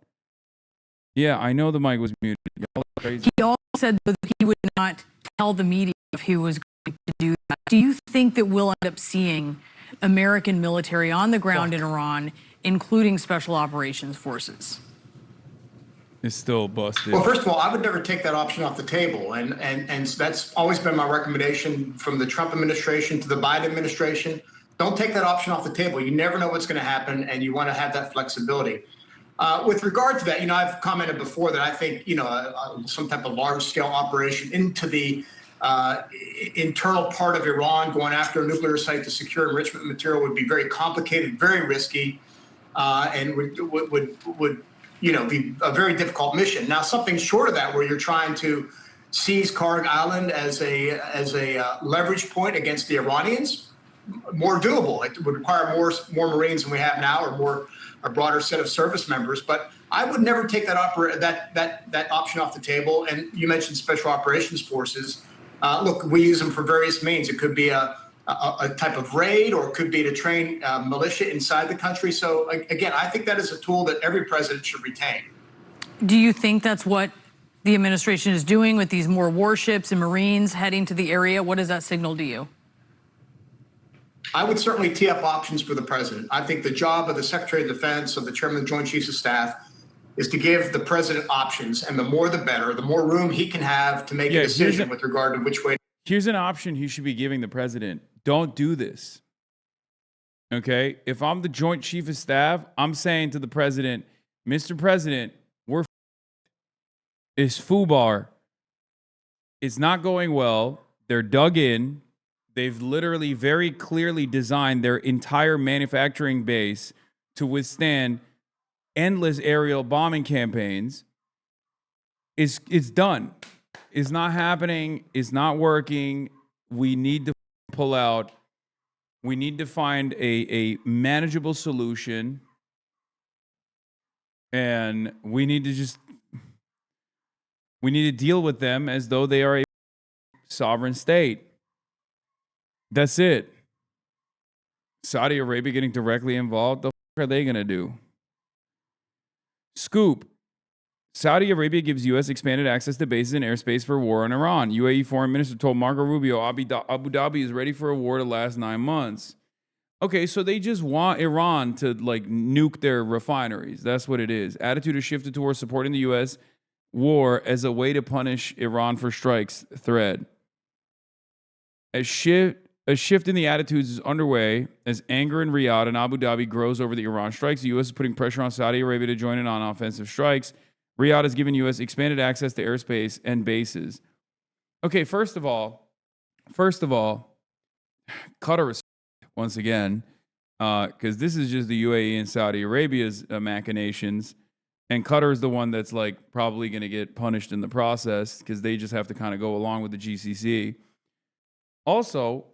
Yeah, I know the mic was muted. Y'all are crazy. He also said that he would not tell the media if he was going to do that. Do you think that we'll end up seeing American military on the ground in Iran, including special operations forces? It's still busted. Well, first of all, I would never take that option off the table. And that's always been my recommendation from the Trump administration to the Biden administration. Don't take that option off the table. You never know what's going to happen, and you want to have that flexibility. With regard to that, I've commented before that I think, some type of large-scale operation into the internal part of Iran, going after a nuclear site to secure enrichment material, would be very complicated, very risky, and would be a very difficult mission. Now, something short of that, where you're trying to seize Karg Island as a leverage point against the Iranians, more doable. It would require more Marines than we have now, or a broader set of service members. But I would never take that option off the table. And you mentioned special operations forces. Look, we use them for various means. It could be a type of raid, or it could be to train militia inside the country. So again, I think that is a tool that every president should retain. Do you think that's what the administration is doing with these more warships and Marines heading to the area? What does that signal to you? I would certainly tee up options for the president. I think the job of the Secretary of Defense, of the Chairman of the Joint Chiefs of Staff, is to give the president options, and the more the better, the more room he can have to make a decision with regard to which way. Here's an option he should be giving the president. Don't do this. Okay? If I'm the Joint Chief of Staff, I'm saying to the president, Mr. President, it's FUBAR. It's not going well. They're dug in. They've literally very clearly designed their entire manufacturing base to withstand endless aerial bombing campaigns. It's done. It's not happening. It's not working. We need to pull out. We need to find a manageable solution. And we need to deal with them as though they are a sovereign state. That's it. Saudi Arabia getting directly involved. The fuck are they going to do? Scoop. Saudi Arabia gives U.S. expanded access to bases and airspace for war on Iran. UAE Foreign Minister told Marco Rubio Abu Dhabi is ready for a war to last 9 months. Okay, so they just want Iran to like nuke their refineries. That's what it is. Attitude has shifted towards supporting the U.S. war as a way to punish Iran for strikes thread. A shift in the attitudes is underway as anger in Riyadh and Abu Dhabi grows over the Iran strikes. The U.S. is putting pressure on Saudi Arabia to join in on offensive strikes. Riyadh has given U.S. expanded access to airspace and bases. Okay, first of all, Qatar is once again, because this is just the UAE and Saudi Arabia's machinations, and Qatar is the one that's like probably going to get punished in the process because they just have to kind of go along with the GCC. Also,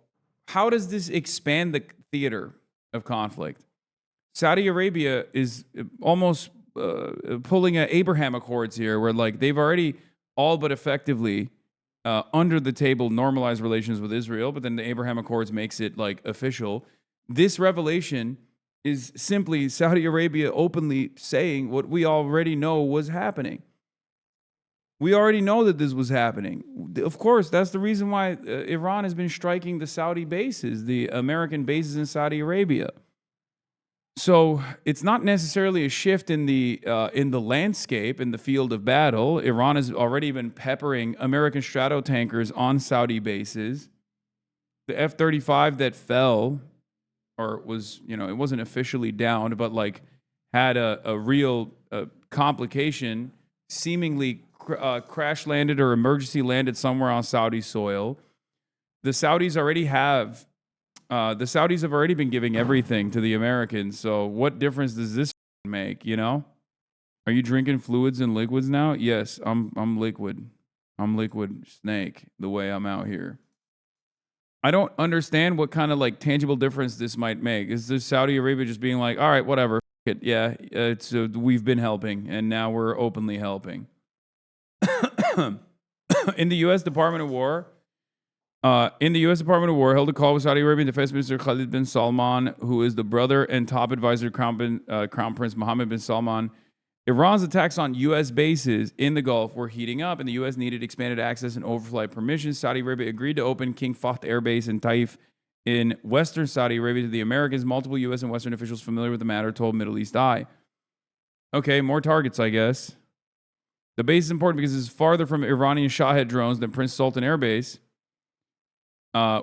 how does this expand the theater of conflict? Saudi Arabia is almost pulling Abraham Accords here, where like they've already all but effectively under the table normalized relations with Israel, but then the Abraham Accords makes it like official. This revelation is simply Saudi Arabia openly saying what we already know was happening. We already know that this was happening. Of course, that's the reason why Iran has been striking the Saudi bases, the American bases in Saudi Arabia. So it's not necessarily a shift in the landscape, in the field of battle. Iran has already been peppering American Stratotankers on Saudi bases. The F-35 that fell, or was, it wasn't officially downed, but like had a real complication, seemingly crash landed or emergency landed somewhere on Saudi soil. The Saudis have already been giving everything to the Americans. So what difference does this make? Are you drinking fluids and liquids now? Yes, I'm liquid. I'm liquid snake the way I'm out here. I don't understand what kind of like tangible difference this might make. Is this Saudi Arabia just being like, all right, whatever, yeah, it's we've been helping and now we're openly helping. In the U.S. Department of War, held a call with Saudi Arabian Defense Minister Khalid bin Salman, who is the brother and top advisor to Crown Prince Mohammed bin Salman. Iran's attacks on U.S. bases in the Gulf were heating up, and the U.S. needed expanded access and overflight permissions. Saudi Arabia agreed to open King Fahd Air Base in Taif in western Saudi Arabia to the Americans. Multiple U.S. and Western officials familiar with the matter told Middle East Eye. Okay, more targets, I guess. The base is important because it's farther from Iranian Shahed drones than Prince Sultan Air Base,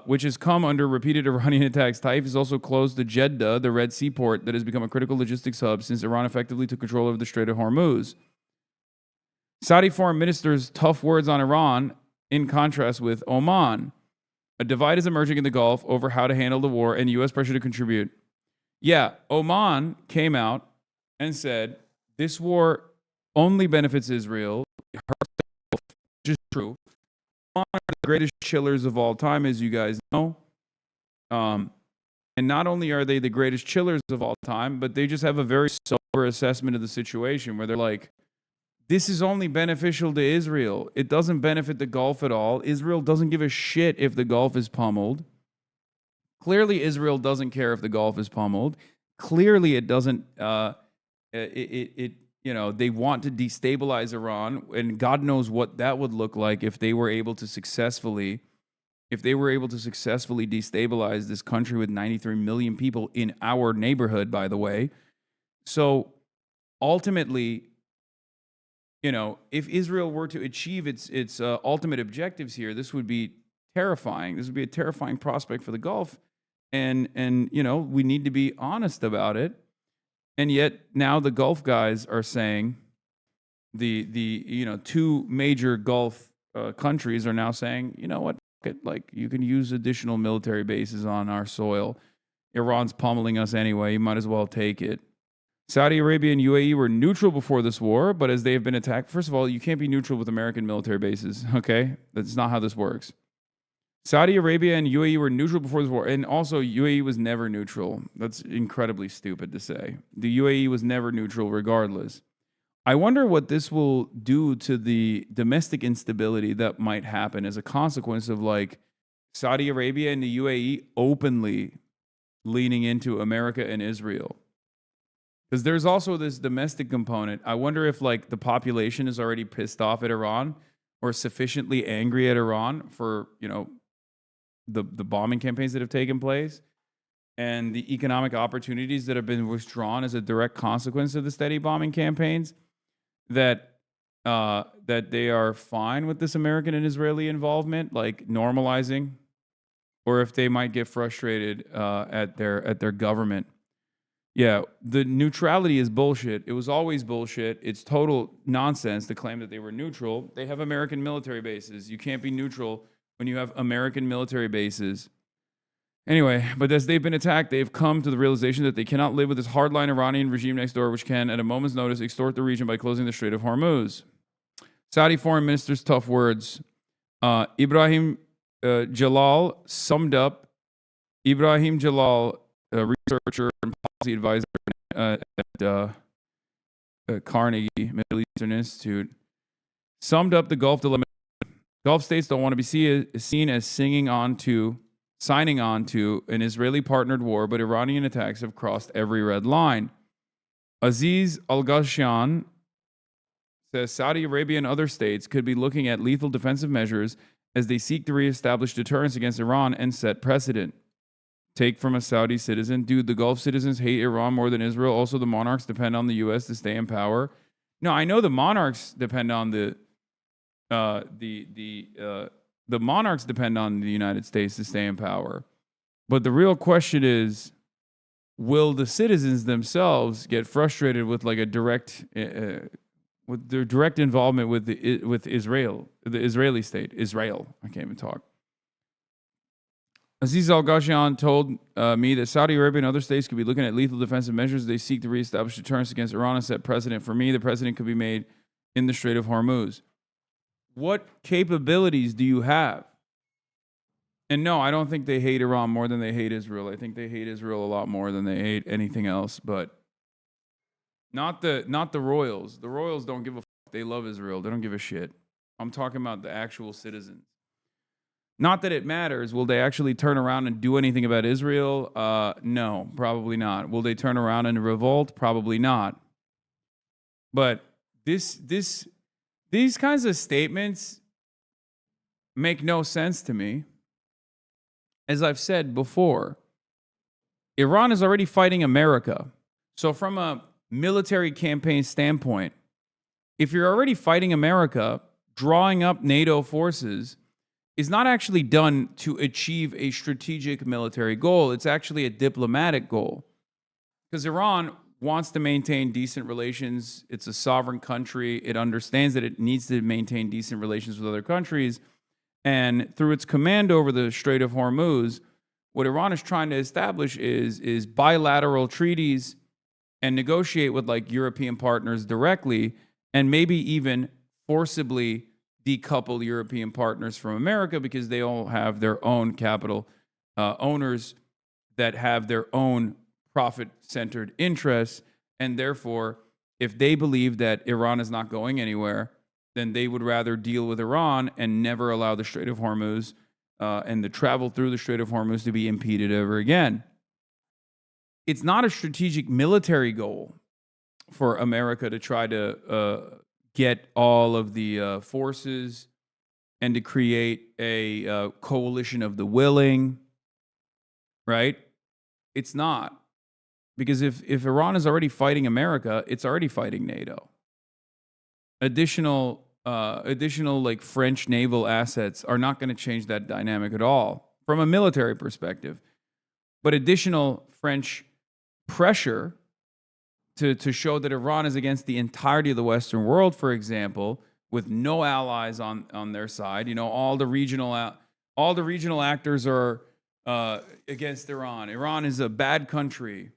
which has come under repeated Iranian attacks. Taif is also close to Jeddah, the Red Sea port that has become a critical logistics hub since Iran effectively took control over the Strait of Hormuz. Saudi foreign minister's tough words on Iran in contrast with Oman. A divide is emerging in the Gulf over how to handle the war and U.S. pressure to contribute. Yeah, Oman came out and said this war only benefits Israel. It hurts the Gulf, which is true. One of the greatest chillers of all time, as you guys know. And not only are they the greatest chillers of all time, but they just have a very sober assessment of the situation where they're like, this is only beneficial to Israel. It doesn't benefit the Gulf at all. Israel doesn't give a shit if the Gulf is pummeled. Clearly, Israel doesn't care if the Gulf is pummeled. Clearly, it doesn't. They want to destabilize Iran, and God knows what that would look like if they were able to successfully destabilize this country with 93 million people in our neighborhood, by the way. So ultimately, if Israel were to achieve its ultimate objectives here, this would be terrifying. This would be a terrifying prospect for the Gulf, and we need to be honest about it. And yet now the Gulf guys are saying, the two major Gulf countries are now saying, you know what, like you can use additional military bases on our soil. Iran's pummeling us anyway. You might as well take it. Saudi Arabia and UAE were neutral before this war, but as they have been attacked, first of all, you can't be neutral with American military bases, okay? That's not how this works. Saudi Arabia and UAE were neutral before this war, and also UAE was never neutral. That's incredibly stupid to say. The UAE was never neutral regardless. I wonder what this will do to the domestic instability that might happen as a consequence of like Saudi Arabia and the UAE openly leaning into America and Israel. Because there's also this domestic component. I wonder if like the population is already pissed off at Iran or sufficiently angry at Iran for, you know, the bombing campaigns that have taken place and the economic opportunities that have been withdrawn as a direct consequence of the steady bombing campaigns, that that they are fine with this American and Israeli involvement, like normalizing, or if they might get frustrated at their government. Yeah, the neutrality is bullshit. It was always bullshit. It's total nonsense to claim that they were neutral. They have American military bases. You can't be neutral when you have American military bases. Anyway, but as they've been attacked, they've come to the realization that they cannot live with this hardline Iranian regime next door, which can, at a moment's notice, extort the region by closing the Strait of Hormuz. Saudi foreign minister's tough words. Ibrahim Jalal summed up. Ibrahim Jalal, a researcher and policy advisor at Carnegie Middle Eastern Institute, summed up the Gulf dilemma. Gulf states don't want to be seen as signing on to an Israeli-partnered war, but Iranian attacks have crossed every red line. Aziz Al-Ghashan says Saudi Arabia and other states could be looking at lethal defensive measures as they seek to reestablish deterrence against Iran and set precedent. Take from a Saudi citizen. Dude, the Gulf citizens hate Iran more than Israel. Also, the monarchs depend on the U.S. to stay in power. No, I know the monarchs depend on the monarchs depend on the United States to stay in power. But the real question is, will the citizens themselves get frustrated with like a direct, with their direct involvement with Israel, the Israeli state, Israel? I can't even talk. Aziz Al-Ghashan told me that Saudi Arabia and other states could be looking at lethal defensive measures as they seek to reestablish deterrence against Iran and set precedent. For me, the precedent could be made in the Strait of Hormuz. What capabilities do you have? And no, I don't think they hate Iran more than they hate Israel. I think they hate Israel a lot more than they hate anything else, but not the royals. The royals don't give a fuck. They love Israel. They don't give a shit. I'm talking about the actual citizens. Not that it matters. Will they actually turn around and do anything about Israel? No, probably not. Will they turn around and revolt? Probably not. But these kinds of statements make no sense to me. As I've said before, Iran is already fighting America. So from a military campaign standpoint, if you're already fighting America, drawing up NATO forces is not actually done to achieve a strategic military goal. It's actually a diplomatic goal. Because Iran wants to maintain decent relations. It's a sovereign country. It understands that it needs to maintain decent relations with other countries. And through its command over the Strait of Hormuz, what Iran is trying to establish is bilateral treaties and negotiate with like European partners directly, and maybe even forcibly decouple European partners from America because they all have their own capital owners that have their own profit-centered interests. And therefore, if they believe that Iran is not going anywhere, then they would rather deal with Iran and never allow the Strait of Hormuz and the travel through the Strait of Hormuz to be impeded ever again. It's not a strategic military goal for America to try to get all of the forces and to create a coalition of the willing, right? It's not. Because if Iran is already fighting America, it's already fighting NATO. Additional like French naval assets are not going to change that dynamic at all from a military perspective. But additional French pressure to show that Iran is against the entirety of the Western world, for example, with no allies on their side. You know, all the regional actors are against Iran. Iran is a bad country.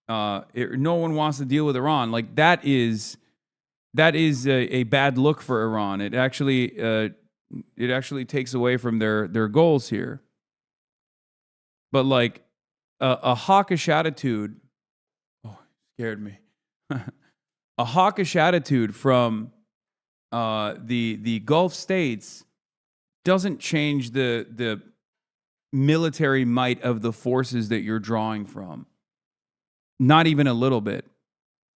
No one wants to deal with Iran. Like that is a bad look for Iran. It actually takes away from their goals here. But like a hawkish attitude, scared me. A hawkish attitude from the Gulf states doesn't change the military might of the forces that you're drawing from. Not even a little bit.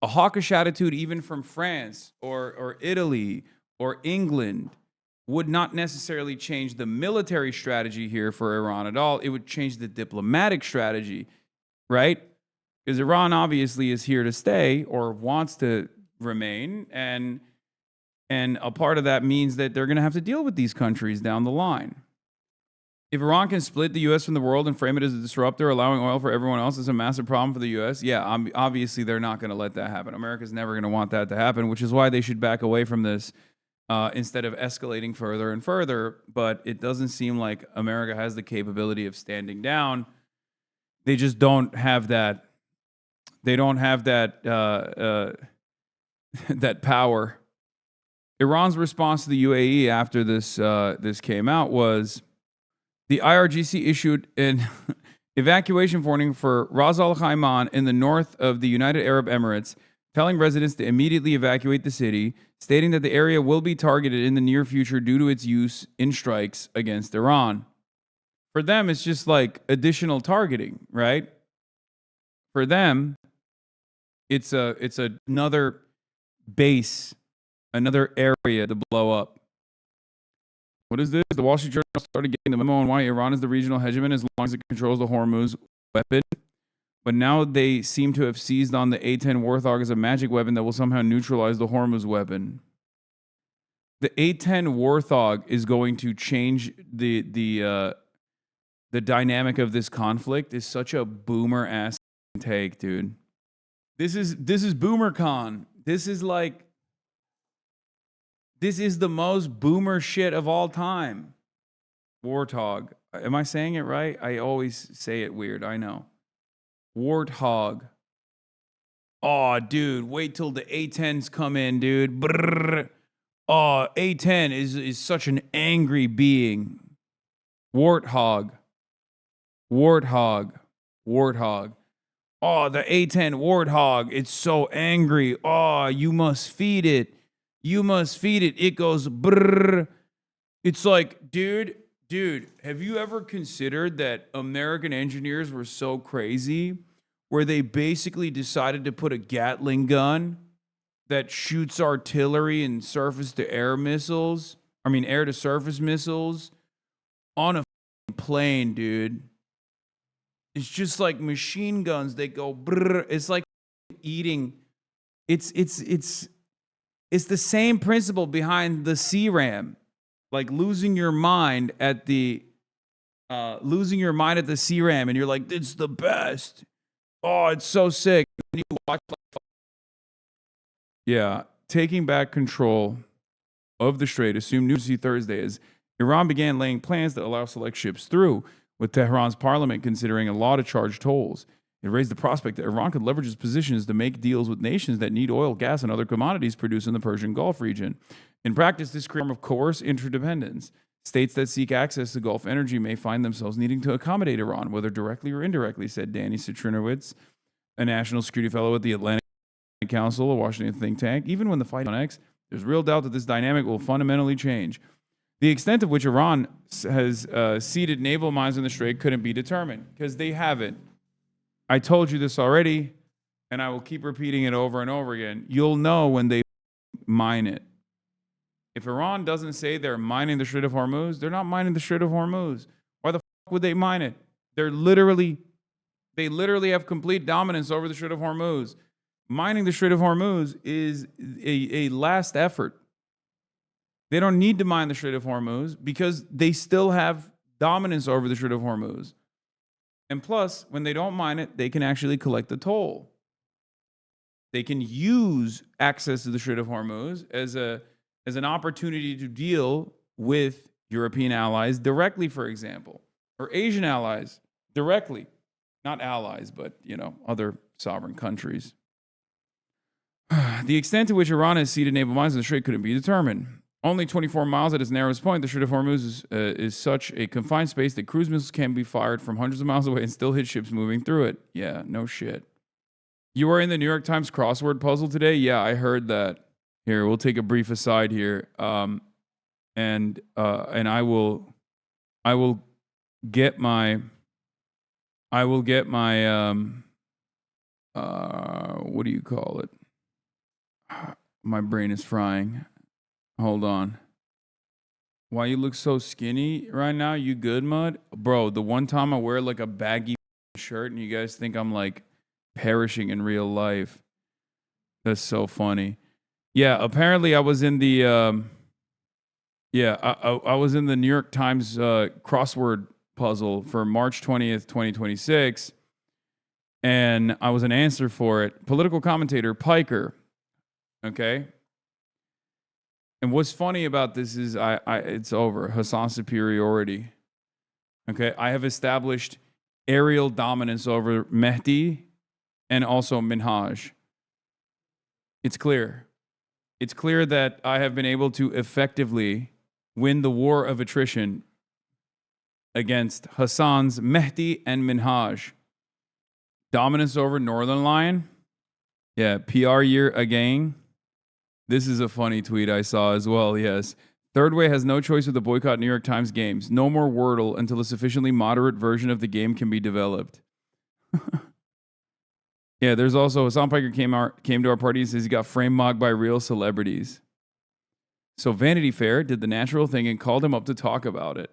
A hawkish attitude, even from France or Italy or England, would not necessarily change the military strategy here for Iran at all. It would change the diplomatic strategy, right? Because Iran obviously is here to stay or wants to remain, and a part of that means that they're going to have to deal with these countries down the line. If Iran can split the U.S. from the world and frame it as a disruptor, allowing oil for everyone else is a massive problem for the U.S., yeah, obviously they're not going to let that happen. America's never going to want that to happen, which is why they should back away from this instead of escalating further and further. But it doesn't seem like America has the capability of standing down. They just don't have that. They don't have that that power. Iran's response to the UAE after this came out was the IRGC issued an evacuation warning for Ras Al Khaimah in the north of the United Arab Emirates, telling residents to immediately evacuate the city, stating that the area will be targeted in the near future due to its use in strikes against Iran. For them, it's just like additional targeting, right? For them, it's another base, another area to blow up. What is this? The Wall Street Journal started getting the memo on why Iran is the regional hegemon as long as it controls the Hormuz weapon. But now they seem to have seized on the A-10 Warthog as a magic weapon that will somehow neutralize the Hormuz weapon. The A-10 Warthog is going to change the dynamic of this conflict. Is such a boomer ass take, dude. This is BoomerCon. This is like, this is the most boomer shit of all time. Warthog. Am I saying it right? I always say it weird. I know. Warthog. Oh, dude. Wait till the A10s come in, dude. Brrr. Oh, A10 is such an angry being. Warthog. Warthog. Warthog. Oh, the A10 Warthog. It's so angry. Oh, you must feed it. You must feed it. It goes brrr. It's like, dude, have you ever considered that American engineers were so crazy where they basically decided to put a Gatling gun that shoots artillery and surface-to-air missiles, air-to-surface missiles on a plane, dude? It's just like machine guns. They go brrr. It's like eating. It's the same principle behind the CRAM, like losing your mind at the CRAM, and you're like, it's the best. Oh, it's so sick. And you watch, yeah, taking back control of the Strait assumed New Thursday as Iran began laying plans that allow select ships through, with Tehran's parliament considering a law to charge tolls. It raised the prospect that Iran could leverage its positions to make deals with nations that need oil, gas, and other commodities produced in the Persian Gulf region. In practice, this creates a form of coerced interdependence. States that seek access to Gulf energy may find themselves needing to accommodate Iran, whether directly or indirectly, said Danny Citrinowicz, a national security fellow at the Atlantic Council, a Washington think tank. Even when the fight on X, there's real doubt that this dynamic will fundamentally change. The extent of which Iran has seeded naval mines in the Strait couldn't be determined, because they haven't. I told you this already, and I will keep repeating it over and over again. You'll know when they mine it. If Iran doesn't say they're mining the Strait of Hormuz, they're not mining the Strait of Hormuz. Why the fuck would they mine it? They literally have complete dominance over the Strait of Hormuz. Mining the Strait of Hormuz is a last effort. They don't need to mine the Strait of Hormuz because they still have dominance over the Strait of Hormuz. And plus, when they don't mine it, they can actually collect the toll. They can use access to the Strait of Hormuz as an opportunity to deal with European allies directly, for example, or Asian allies directly. Not allies, but, other sovereign countries. The extent to which Iran has seeded naval mines in the Strait couldn't be determined. Only 24 miles at its narrowest point, the Strait of Hormuz is such a confined space that cruise missiles can be fired from hundreds of miles away and still hit ships moving through it. Yeah, no shit. You are in the New York Times crossword puzzle today? Yeah, I heard that. Here, we'll take a brief aside here, and I will get my what do you call it? My brain is frying. Hold on. Why you look so skinny right now? You good, Mud? Bro, the one time I wear like a baggy shirt and you guys think I'm like perishing in real life. That's so funny. Yeah, apparently I was in the I was in the New York Times crossword puzzle for March 20th, 2026. And I was an answer for it. Political commentator Piker. Okay. And what's funny about this is it's over. Hasan superiority. Okay. I have established aerial dominance over Mehdi and also Minhaj. It's clear. It's clear that I have been able to effectively win the war of attrition against Hasan's Mehdi and Minhaj. Dominance over Northern Lion. Yeah, PR year again. This is a funny tweet I saw as well, yes. Third Way has no choice with the boycott New York Times games. No more Wordle until a sufficiently moderate version of the game can be developed. Yeah, there's also Hasan Piker came to our party and says he got frame mocked by real celebrities. So Vanity Fair did the natural thing and called him up to talk about it.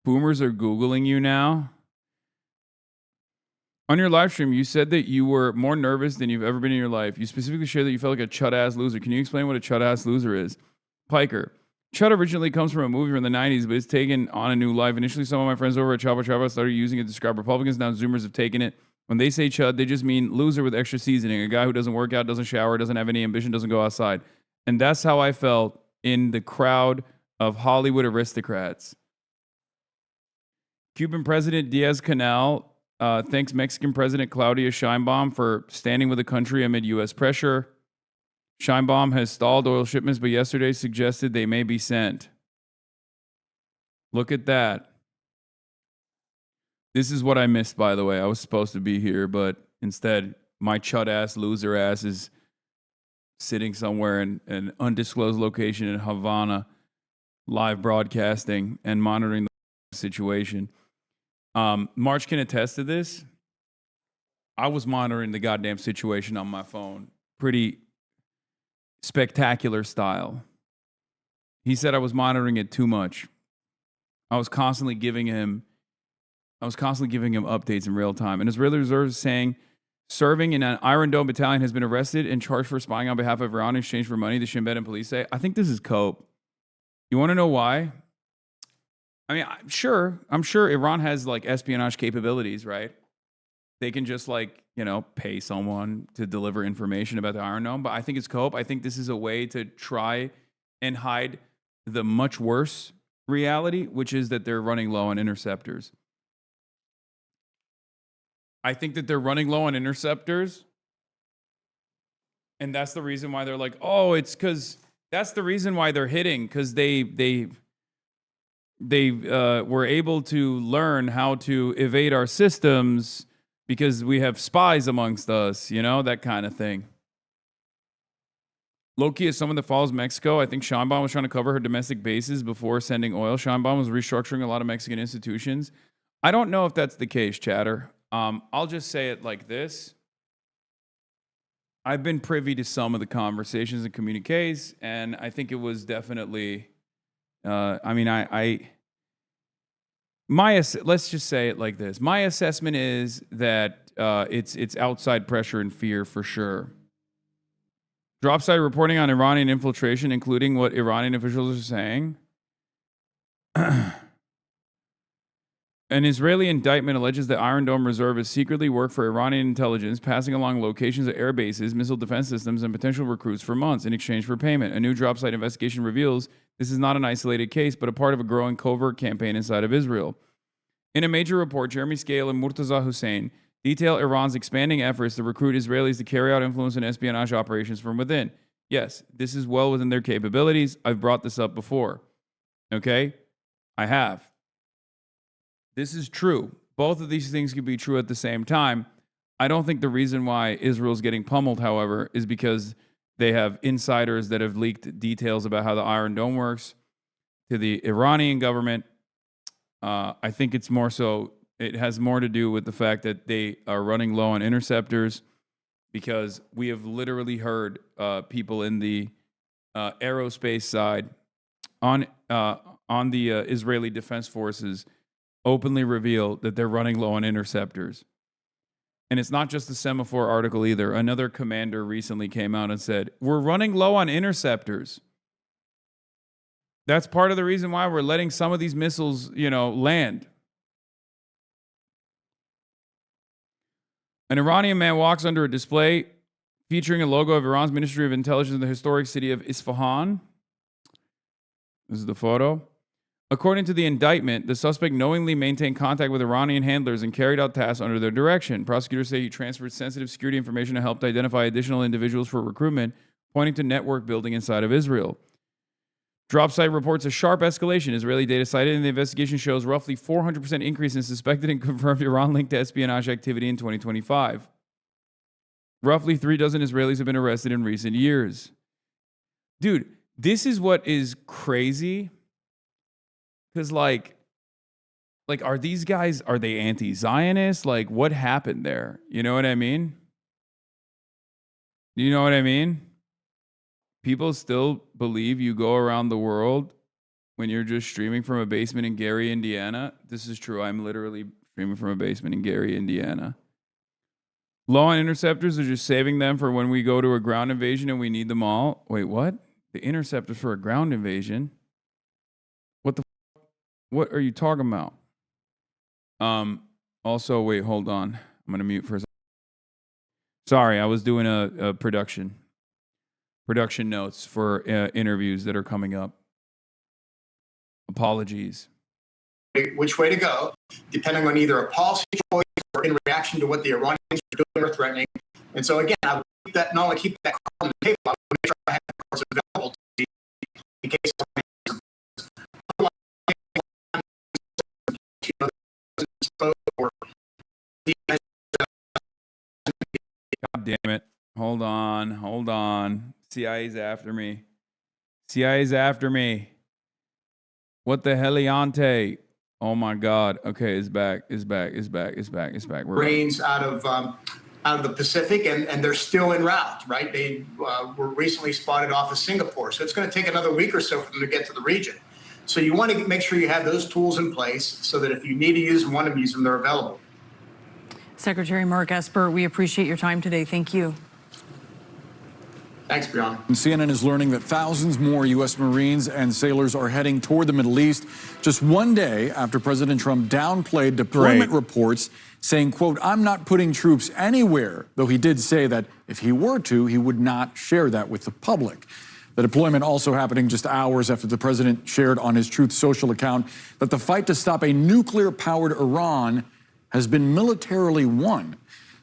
Boomers are Googling you now. On your live stream, you said that you were more nervous than you've ever been in your life. You specifically shared that you felt like a chud-ass loser. Can you explain what a chud-ass loser is? Piker. Chud originally comes from a movie from the 90s, but it's taken on a new life. Initially, some of my friends over at Chapa Chapa started using it to describe Republicans. Now Zoomers have taken it. When they say chud, they just mean loser with extra seasoning. A guy who doesn't work out, doesn't shower, doesn't have any ambition, doesn't go outside. And that's how I felt in the crowd of Hollywood aristocrats. Cuban President Diaz-Canel thanks Mexican President Claudia Sheinbaum for standing with the country amid U.S. pressure. Sheinbaum has stalled oil shipments, but yesterday suggested they may be sent. Look at that. This is what I missed, by the way. I was supposed to be here, but instead, my chud-ass, loser-ass is sitting somewhere in an undisclosed location in Havana, live broadcasting and monitoring the situation. March can attest to this. I was monitoring the goddamn situation on my phone. Pretty spectacular style. He said I was monitoring it too much. I was constantly giving him updates in real time. And Israeli Reserve is saying serving in an Iron Dome battalion has been arrested and charged for spying on behalf of Iran in exchange for money, the Shin Bet and police say. I think this is cope. You want to know why? I mean, I'm sure Iran has like espionage capabilities, right? They can just like, pay someone to deliver information about the Iron Dome. But I think it's cope. I think this is a way to try and hide the much worse reality, which is that they're running low on interceptors. I think that they're running low on interceptors. And that's the reason why they're like, oh, it's because that's the reason why they're hitting, because they were able to learn how to evade our systems because we have spies amongst us, that kind of thing. Low-key, as someone that follows Mexico, I think Sheinbaum was trying to cover her domestic bases before sending oil. Sheinbaum was restructuring a lot of Mexican institutions. I don't know if that's the case, chatter. I'll just say it like this. I've been privy to some of the conversations and communiques, and I think it was definitely, let's just say it like this. My assessment is that it's outside pressure and fear for sure. Dropside reporting on Iranian infiltration, including what Iranian officials are saying. An Israeli indictment alleges that Iron Dome reservists secretly worked for Iranian intelligence, passing along locations of air bases, missile defense systems, and potential recruits for months in exchange for payment. A new dropside investigation reveals this is not an isolated case, but a part of a growing covert campaign inside of Israel. In a major report, Jeremy Scale and Murtaza Hussein detail Iran's expanding efforts to recruit Israelis to carry out influence and espionage operations from within. Yes, this is well within their capabilities. I've brought this up before. Okay? I have. This is true. Both of these things could be true at the same time. I don't think the reason why Israel's getting pummeled, however, is because they have insiders that have leaked details about how the Iron Dome works to the Iranian government. I think it's more so It has more to do with the fact that they are running low on interceptors, because we have literally heard people in the aerospace side on the Israeli Defense Forces openly reveal that they're running low on interceptors. And it's not just the semaphore article either. Another commander recently came out and said, we're running low on interceptors. That's part of the reason why we're letting some of these missiles, land. An Iranian man walks under a display featuring a logo of Iran's Ministry of Intelligence in the historic city of Isfahan. This is the photo. According to the indictment, the suspect knowingly maintained contact with Iranian handlers and carried out tasks under their direction. Prosecutors say he transferred sensitive security information to help identify additional individuals for recruitment, pointing to network building inside of Israel. Drop site reports a sharp escalation. Israeli data cited in the investigation shows roughly 400% increase in suspected and confirmed Iran-linked espionage activity in 2025. Roughly 36 Israelis have been arrested in recent years. Dude, this is what is crazy. Because, are these guys, are they anti-Zionist? Like, what happened there? You know what I mean? You know what I mean? People still believe you go around the world when you're just streaming from a basement in Gary, Indiana. This is true. I'm literally streaming from a basement in Gary, Indiana. Low on interceptors are just saving them for when we go to a ground invasion and we need them all. Wait, what? The interceptors for a ground invasion? What are you talking about? Also, wait, hold on. I'm going to mute for a second. Sorry, I was doing a production notes for interviews that are coming up. Apologies. Which way to go, depending on either a policy choice or in reaction to what the Iranians are doing or threatening. And so again, I would keep that, not only keep that on the table, I would make sure I have the cards available to me in case God damn it. Hold on. CIA's after me. CIA's after me. What the heliante? Oh my God. Okay, it's back. We're Marines out of the Pacific, and they're still en route, right? They were recently spotted off of Singapore. So it's going to take another week or so for them to get to the region. So you want to make sure you have those tools in place so that if you need to use them, want to use them, they're available. Secretary Mark Esper, we appreciate your time today. Thank you. Thanks, Bjorn. CNN is learning that thousands more U.S. Marines and sailors are heading toward the Middle East just one day after President Trump downplayed deployment reports, saying, quote, I'm not putting troops anywhere, though he did say that if he were to, he would not share that with the public. The deployment also happening just hours after the president shared on his Truth Social account that the fight to stop a nuclear-powered Iran has been militarily won.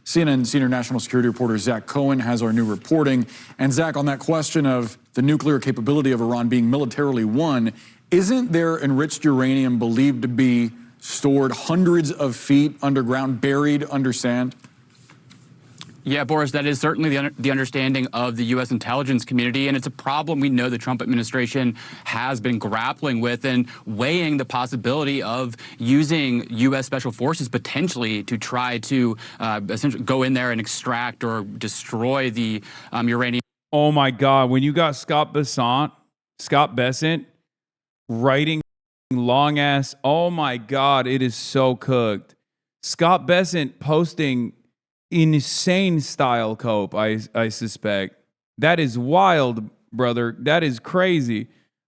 CNN senior national security reporter Zach Cohen has our new reporting. And Zach, on that question of the nuclear capability of Iran being militarily won, isn't their enriched uranium believed to be stored hundreds of feet underground, buried under sand? Yeah, Boris, that is certainly the understanding of the U.S. intelligence community, and it's a problem we know the Trump administration has been grappling with and weighing the possibility of using U.S. special forces potentially to try to essentially go in there and extract or destroy the uranium. Oh my God, when you got Scott Bessent writing long ass, oh my God, it is so cooked. Scott Bessent posting insane style cope, I suspect. That is wild, brother. That is crazy.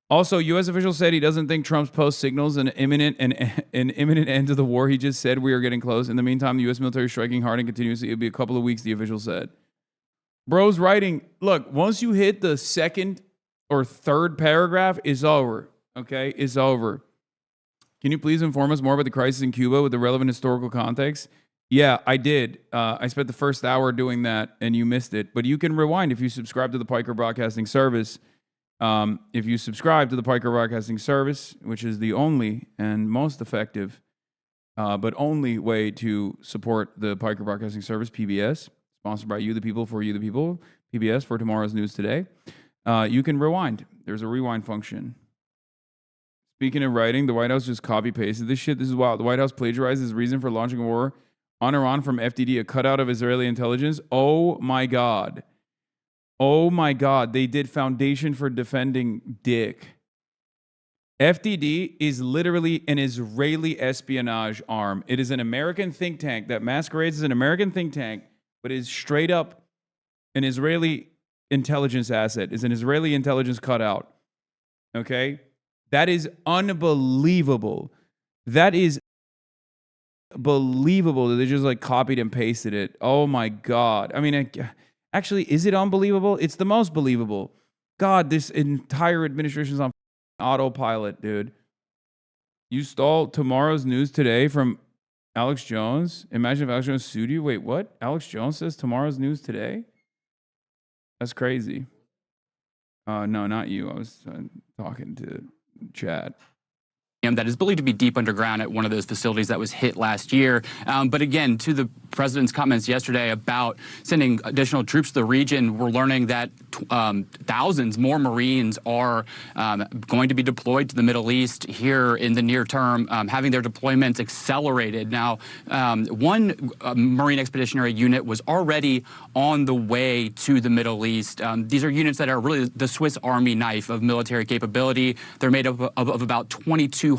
Also, U.S. officials said he doesn't think Trump's post signals an imminent end to the war. He just said we are getting close. In the meantime, the U.S. military is striking hard and continuously. It'll be a couple of weeks, the official said. Bro's writing, look, once you hit the second or third paragraph, it's over. Okay? It's over. Can you please inform us more about the crisis in Cuba with the relevant historical context? Yeah, I did. I spent the first hour doing that, and you missed it. But you can rewind if you subscribe to the Piker Broadcasting Service. If you subscribe to the Piker Broadcasting Service, which is the only and most effective, but only way to support the Piker Broadcasting Service, PBS, sponsored by you, the people, for you, the people, PBS, for tomorrow's news today. You can rewind. There's a rewind function. Speaking of writing, the White House just copy pasted this shit. This is wild. The White House plagiarized his reason for launching a war on Iran from FDD, a cutout of Israeli intelligence. Oh my God. Oh my God. They did Foundation for Defending Dick. FDD is literally an Israeli espionage arm. It is an American think tank that masquerades as an American think tank, but is straight up an Israeli intelligence asset, is an Israeli intelligence cutout. Okay? That is unbelievable. That is believable that they just like copied and pasted it. Oh my God. I mean, actually, is it unbelievable? It's the most believable. God, this entire administration is on autopilot, dude. You stole tomorrow's news today from Alex Jones. Imagine if Alex Jones sued you. Wait, what? Alex Jones says tomorrow's news today? That's crazy. No, not you. I was talking to Chad. That is believed to be deep underground at one of those facilities that was hit last year. But again, to the president's comments yesterday about sending additional troops to the region, we're learning that thousands more Marines are going to be deployed to the Middle East here in the near term, having their deployments accelerated. Now, one Marine Expeditionary Unit was already on the way to the Middle East. These are units that are really the Swiss Army knife of military capability. They're made up of about 2,200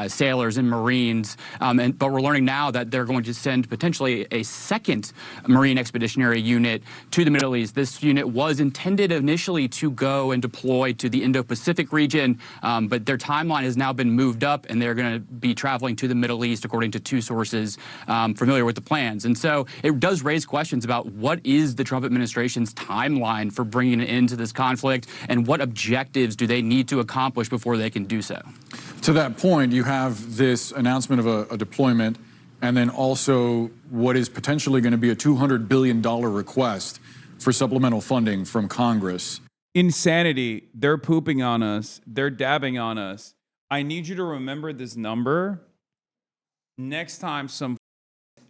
sailors and Marines, but we're learning now that they're going to send potentially a second Marine Expeditionary Unit to the Middle East. This unit was intended initially to go and deploy to the Indo-Pacific region, but their timeline has now been moved up, and they're going to be traveling to the Middle East, according to two sources familiar with the plans. And so it does raise questions about what is the Trump administration's timeline for bringing an end to this conflict, and what objectives do they need to accomplish before they can do so. To that point, you have this announcement of a deployment, and then also what is potentially going to be a $200 billion request for supplemental funding from Congress. Insanity. They're pooping on us. They're dabbing on us. I need you to remember this number. Next time some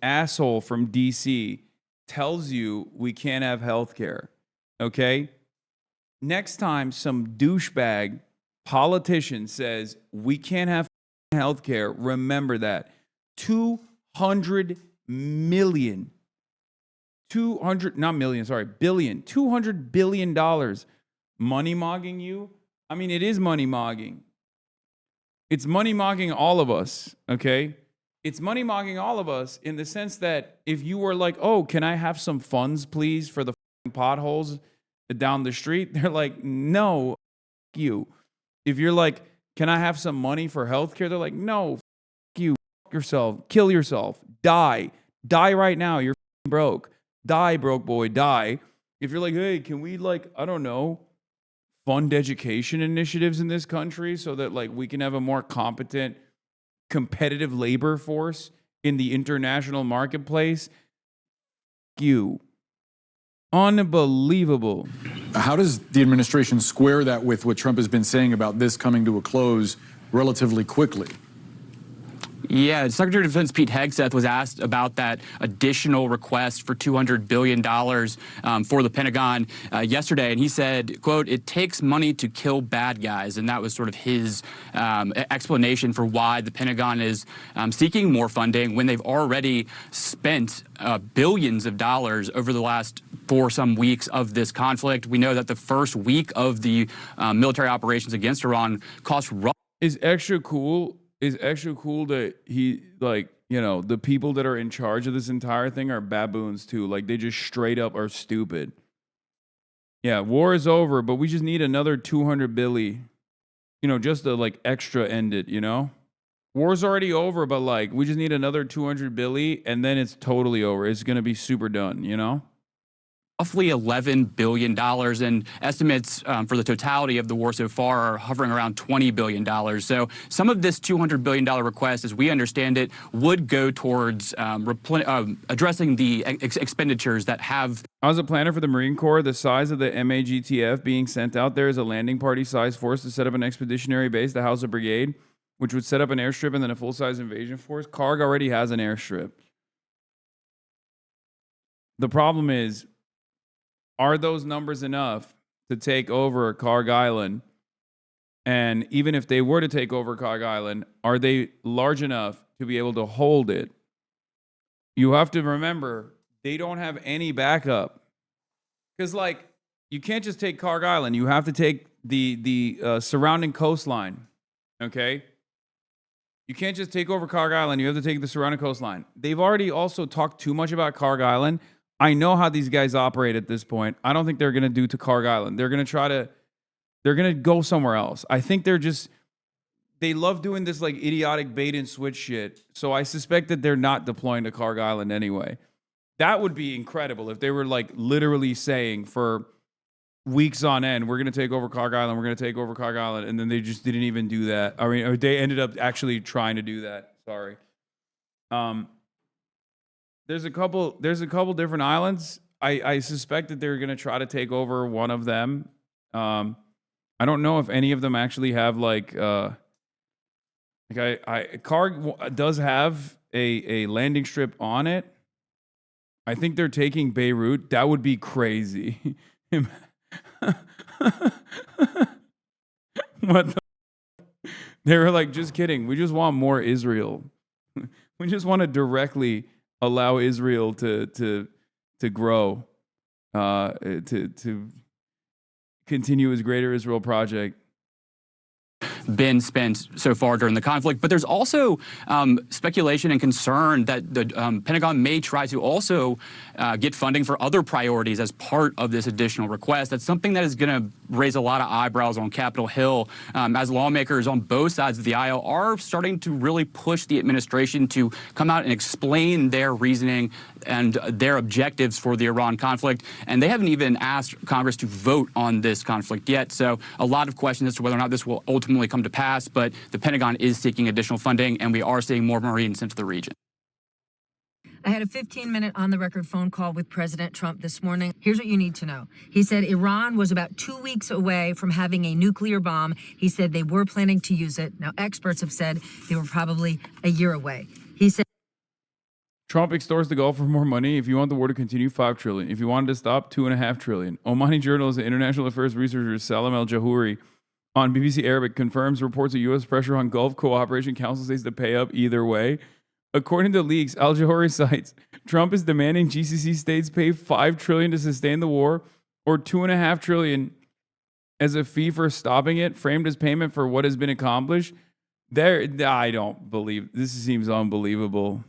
asshole from DC tells you we can't have health care, okay? Next time some douchebag politician says we can't have health care, remember that. 200 million. 200, not million, sorry, billion. $200 billion. Money mogging you? I mean, it is money mogging. It's money mogging all of us, okay? It's money mogging all of us in the sense that if you were like, oh, can I have some funds, please, for the potholes down the street? They're like, no, you. If you're like, can I have some money for healthcare? They're like, no, you, yourself, kill yourself, die right now. You're broke. Die, broke boy, die. If you're like, hey, can we like, I don't know, fund education initiatives in this country so that like we can have a more competent, competitive labor force in the international marketplace? You. Unbelievable. How does the administration square that with what Trump has been saying about this coming to a close relatively quickly? Yeah, Secretary of Defense Pete Hegseth was asked about that additional request for $200 billion for the Pentagon yesterday, and he said, quote, "It takes money to kill bad guys," and that was sort of his explanation for why the Pentagon is seeking more funding when they've already spent billions of dollars over the last 4 some weeks of this conflict. We know that the first week of the military operations against Iran cost Is extra cool that he, like, you know, the people that are in charge of this entire thing are baboons too. Like, they just straight up are stupid. Yeah, war is over, but we just need another 200 billy, you know, just to like extra end it, you know? War's already over, but like we just need another 200 billy and then it's totally over. It's going to be super done, you know? roughly $11 billion, and estimates for the totality of the war so far are hovering around $20 billion. So some of this $200 billion request, as we understand it, would go towards addressing the expenditures that have... I was a planner for the Marine Corps. The size of the MAGTF being sent out there is a landing party size force to set up an expeditionary base to house a brigade, which would set up an airstrip and then a full-size invasion force. Karg already has an airstrip. The problem is, are those numbers enough to take over Karg Island And even if they were to take over Cog Island, are they large enough to be able to hold it? You have to remember, they don't have any backup. Because, like, you can't just take Cog Island. You have to take the surrounding coastline, okay? You can't just take over Cog Island. You have to take the surrounding coastline. They've already also talked too much about Cog Island. I know how these guys operate at this point. I don't think they're going to do to Cog Island. They're going to go somewhere else. I think they love doing this like idiotic bait and switch shit. So I suspect that they're not deploying to Cog Island anyway. That would be incredible if they were like literally saying for weeks on end, we're going to take over Cog Island, we're going to take over Cog Island, and then they just didn't even do that. I mean, or they ended up actually trying to do that. Sorry. There's a couple different islands. I suspect that they're going to try to take over one of them. I don't know if any of them actually have like Cog does have a landing strip on it. I think they're taking Beirut. That would be crazy. What the? They were like, just kidding. We just want more Israel. We just want to directly allow Israel to grow, to continue his Greater Israel project. Been spent so far during the conflict, but there's also speculation and concern that the Pentagon may try to also get funding for other priorities as part of this additional request. That's something that is going to raise a lot of eyebrows on Capitol Hill as lawmakers on both sides of the aisle are starting to really push the administration to come out and explain their reasoning and their objectives for the Iran conflict. And they haven't even asked Congress to vote on this conflict yet. So a lot of questions as to whether or not this will ultimately come to pass, but the Pentagon is seeking additional funding, and we are seeing more Marines into the region. I had a 15-minute on-the-record phone call with President Trump this morning. Here's what you need to know. He said Iran was about 2 weeks away from having a nuclear bomb. He said they were planning to use it. Now, experts have said they were probably a year away. He said Trump extorts the Gulf for more money. If you want the war to continue, $5 trillion. If you wanted to stop, $2.5 trillion. Omani journalist and international affairs researcher Salam al-Jahouri on BBC Arabic confirms reports of U.S. pressure on Gulf Cooperation Council states to pay up either way. According to leaks, al-Jahouri cites Trump is demanding GCC states pay $5 trillion to sustain the war, or $2.5 trillion as a fee for stopping it, framed as payment for what has been accomplished. I don't believe this. Seems unbelievable.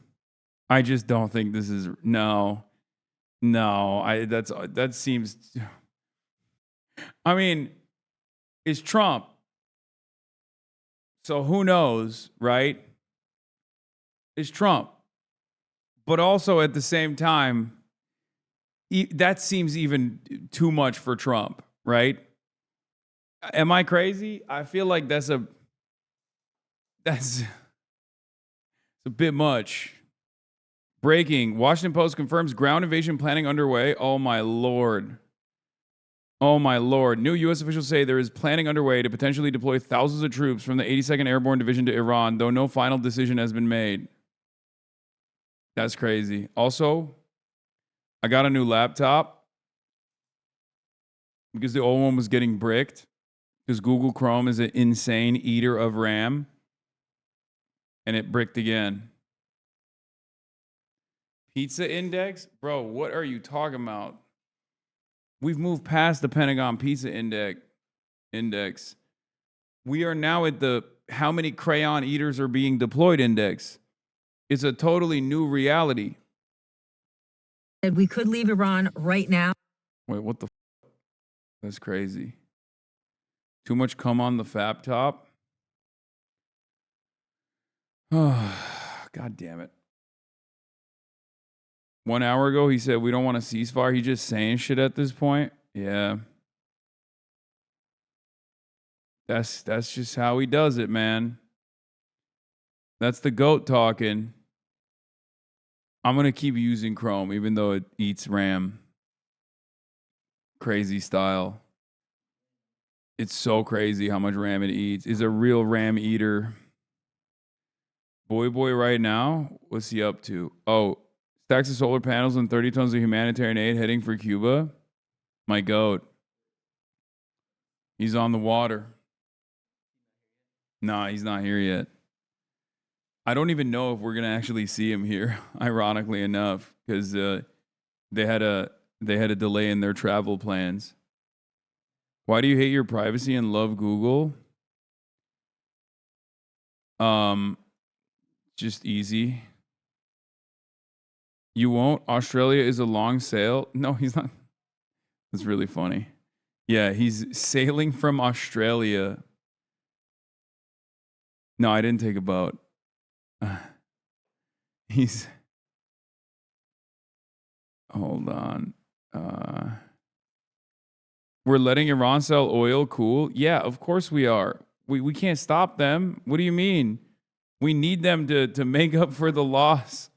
I just don't think this is no. That seems. I mean, it's Trump, so who knows, right? It's Trump, but also at the same time, that seems even too much for Trump, right? Am I crazy? I feel like that's a bit much. Breaking: Washington Post confirms ground invasion planning underway. Oh my lord. Oh my lord. New U.S. officials say there is planning underway to potentially deploy thousands of troops from the 82nd Airborne Division to Iran, though no final decision has been made. That's crazy. Also, I got a new laptop because the old one was getting bricked because Google Chrome is an insane eater of RAM, and it bricked again. Pizza index? Bro, what are you talking about? We've moved past the Pentagon Pizza Index. We are now at the how many crayon eaters are being deployed index. It's a totally new reality. we could leave Iran right now. Wait, what the f? That's crazy. Too much cum on the fap top? Oh, God damn it. 1 hour ago, he said we don't want a ceasefire. He's just saying shit at this point. Yeah. That's just how he does it, man. That's the goat talking. I'm going to keep using Chrome, even though it eats RAM. Crazy style. It's so crazy how much RAM it eats. It's a real RAM eater. Boy right now, what's he up to? Oh, stacks of solar panels and 30 tons of humanitarian aid heading for Cuba. My goat. He's on the water. Nah, he's not here yet. I don't even know if we're gonna actually see him here. Ironically enough, because they had a delay in their travel plans. Why do you hate your privacy and love Google? Just easy. You won't? Australia is a long sail. No, he's not. That's really funny. Yeah, he's sailing from Australia. No, I didn't take a boat. Hold on. We're letting Iran sell oil. Cool. Yeah, of course we are. We can't stop them. What do you mean? We need them to make up for the loss.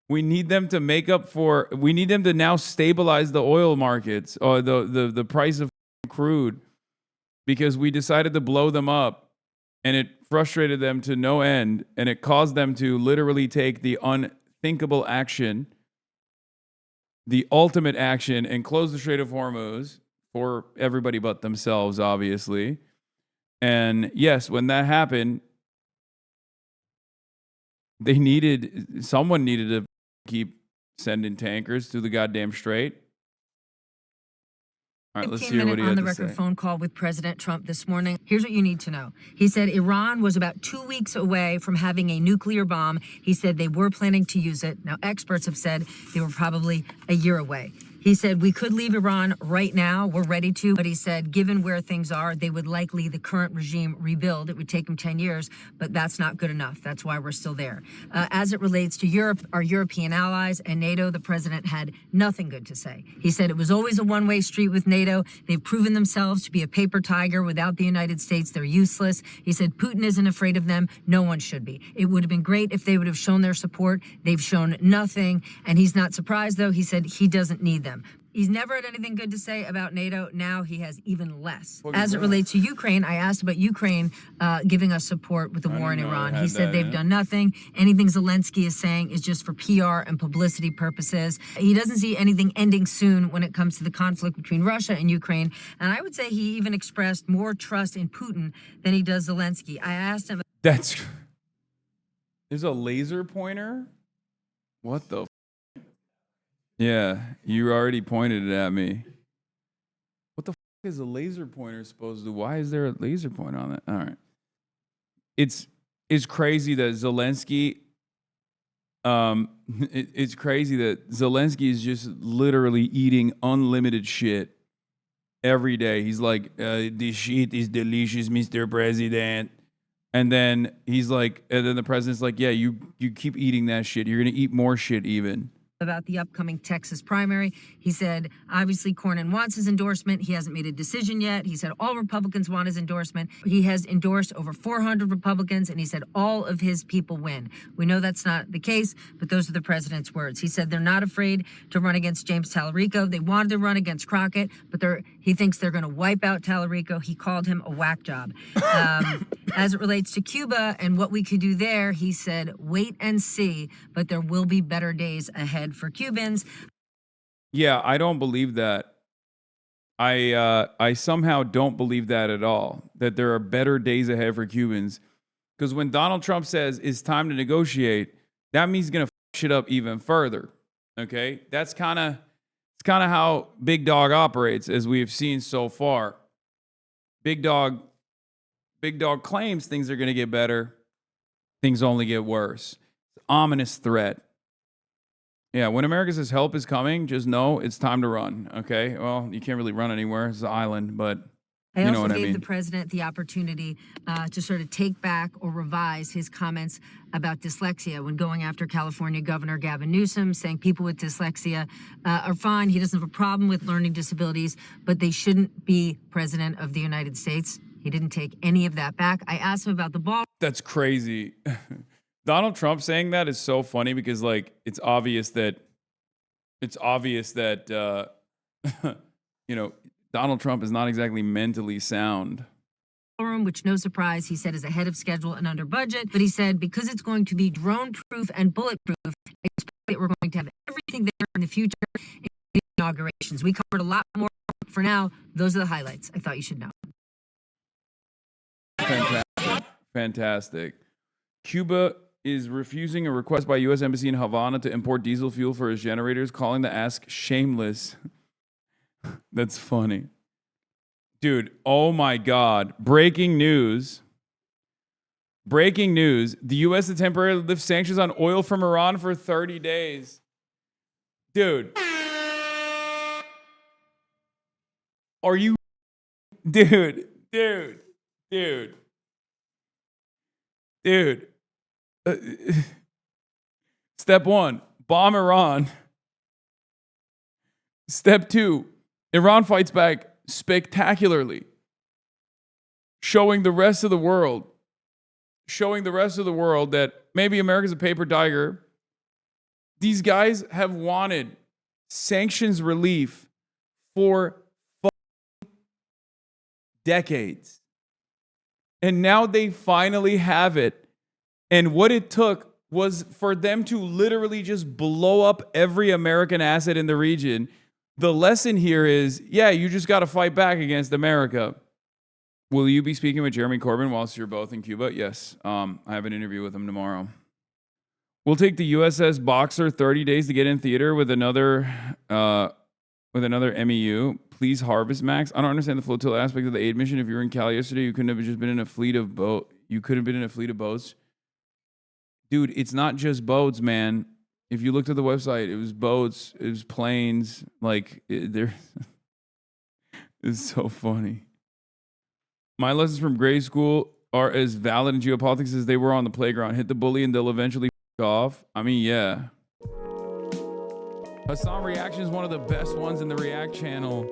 We need them to make up for. We need them to now stabilize the oil markets or the price of crude, because we decided to blow them up, and it frustrated them to no end, and it caused them to literally take the unthinkable action, the ultimate action, and close the Strait of Hormuz for everybody but themselves, obviously. And yes, when that happened, someone needed to keep sending tankers through the goddamn strait. All right, let's hear what he had to say. 15-minute on-the-record phone call with President Trump this morning. Here's what you need to know. He said Iran was about 2 weeks away from having a nuclear bomb. He said they were planning to use it. Now, experts have said they were probably a year away. He said, we could leave Iran right now. We're ready to. But he said, given where things are, they would likely, the current regime, rebuild. It would take them 10 years, but that's not good enough. That's why we're still there. As it relates to Europe, our European allies, and NATO, the president had nothing good to say. He said it was always a one-way street with NATO. They've proven themselves to be a paper tiger. Without the United States, they're useless. He said Putin isn't afraid of them. No one should be. It would have been great if they would have shown their support. They've shown nothing. And he's not surprised, though. He said he doesn't need them. He's never had anything good to say about NATO. Now he has even less. As it relates to Ukraine, I asked about Ukraine giving us support with the war in Iran. He said they've done nothing. Anything Zelensky is saying is just for PR and publicity purposes. He doesn't see anything ending soon when it comes to the conflict between Russia and Ukraine. And I would say he even expressed more trust in Putin than he does Zelensky. I asked him. There's a laser pointer? What the? Yeah, you already pointed it at me. What the is a laser pointer supposed to do? Why is there a laser pointer on it? All right. It's crazy that Zelensky it's crazy that Zelensky is just literally eating unlimited shit every day. He's like, this shit is delicious, Mr. President. And then he's like, and then the president's like, yeah, you keep eating that shit. You're gonna eat more shit even. About the upcoming Texas primary. He said, obviously, Cornyn wants his endorsement. He hasn't made a decision yet. He said all Republicans want his endorsement. He has endorsed over 400 Republicans, and he said all of his people win. We know that's not the case, but those are the president's words. He said they're not afraid to run against James Tallarico. They wanted to run against Crockett, but he thinks they're going to wipe out Tallarico. He called him a whack job. As it relates to Cuba and what we could do there, he said, wait and see, but there will be better days ahead for Cubans. Yeah, I don't believe that. I somehow don't believe that at all, that there are better days ahead for Cubans. Because when Donald Trump says it's time to negotiate, that means he's going to f shit up even further. Okay? It's kind of how Big Dog operates, as we've seen so far. Big Dog claims things are going to get better. Things only get worse. Ominous threat. Yeah, when America says help is coming, just know it's time to run, okay? Well, you can't really run anywhere. It's an island, but you know what I mean. I also gave the president the opportunity to sort of take back or revise his comments about dyslexia when going after California Governor Gavin Newsom, saying people with dyslexia are fine. He doesn't have a problem with learning disabilities, but they shouldn't be president of the United States. He didn't take any of that back. I asked him about the ball. That's crazy. Donald Trump saying that is so funny because, like, it's obvious that you know, Donald Trump is not exactly mentally sound. Which, no surprise, he said is ahead of schedule and under budget. But he said because it's going to be drone-proof and bulletproof, we're going to have everything there in the future. In inaugurations, we covered a lot more. For now, those are the highlights I thought you should know. Fantastic. Cuba is refusing a request by U.S. Embassy in Havana to import diesel fuel for its generators, calling the ask shameless. That's funny. Dude, oh my God. Breaking news. Breaking news. The U.S. to temporarily lift sanctions on oil from Iran for 30 days. Dude. Are you... Dude. Step 1, bomb Iran. Step 2, Iran fights back spectacularly, showing the rest of the world that maybe America's a paper tiger. These guys have wanted sanctions relief for decades. And now they finally have it. And what it took was for them to literally just blow up every American asset in the region. The lesson here is, yeah, you just got to fight back against America. Will you be speaking with Jeremy Corbyn whilst you're both in Cuba? Yes. I have an interview with him tomorrow. We'll take the USS Boxer 30 days to get in theater with another MEU. Please harvest Max. I don't understand the flotilla aspect of the aid mission. If you were in Cali yesterday, you couldn't have just been in a fleet of boat. You could have been in a fleet of boats. Dude, it's not just boats, man. If you looked at the website, it was boats, it was planes. Like, it's so funny. My lessons from grade school are as valid in geopolitics as they were on the playground. Hit the bully and they'll eventually off. I mean, yeah. Hasan Reactions is one of the best ones in the React channel.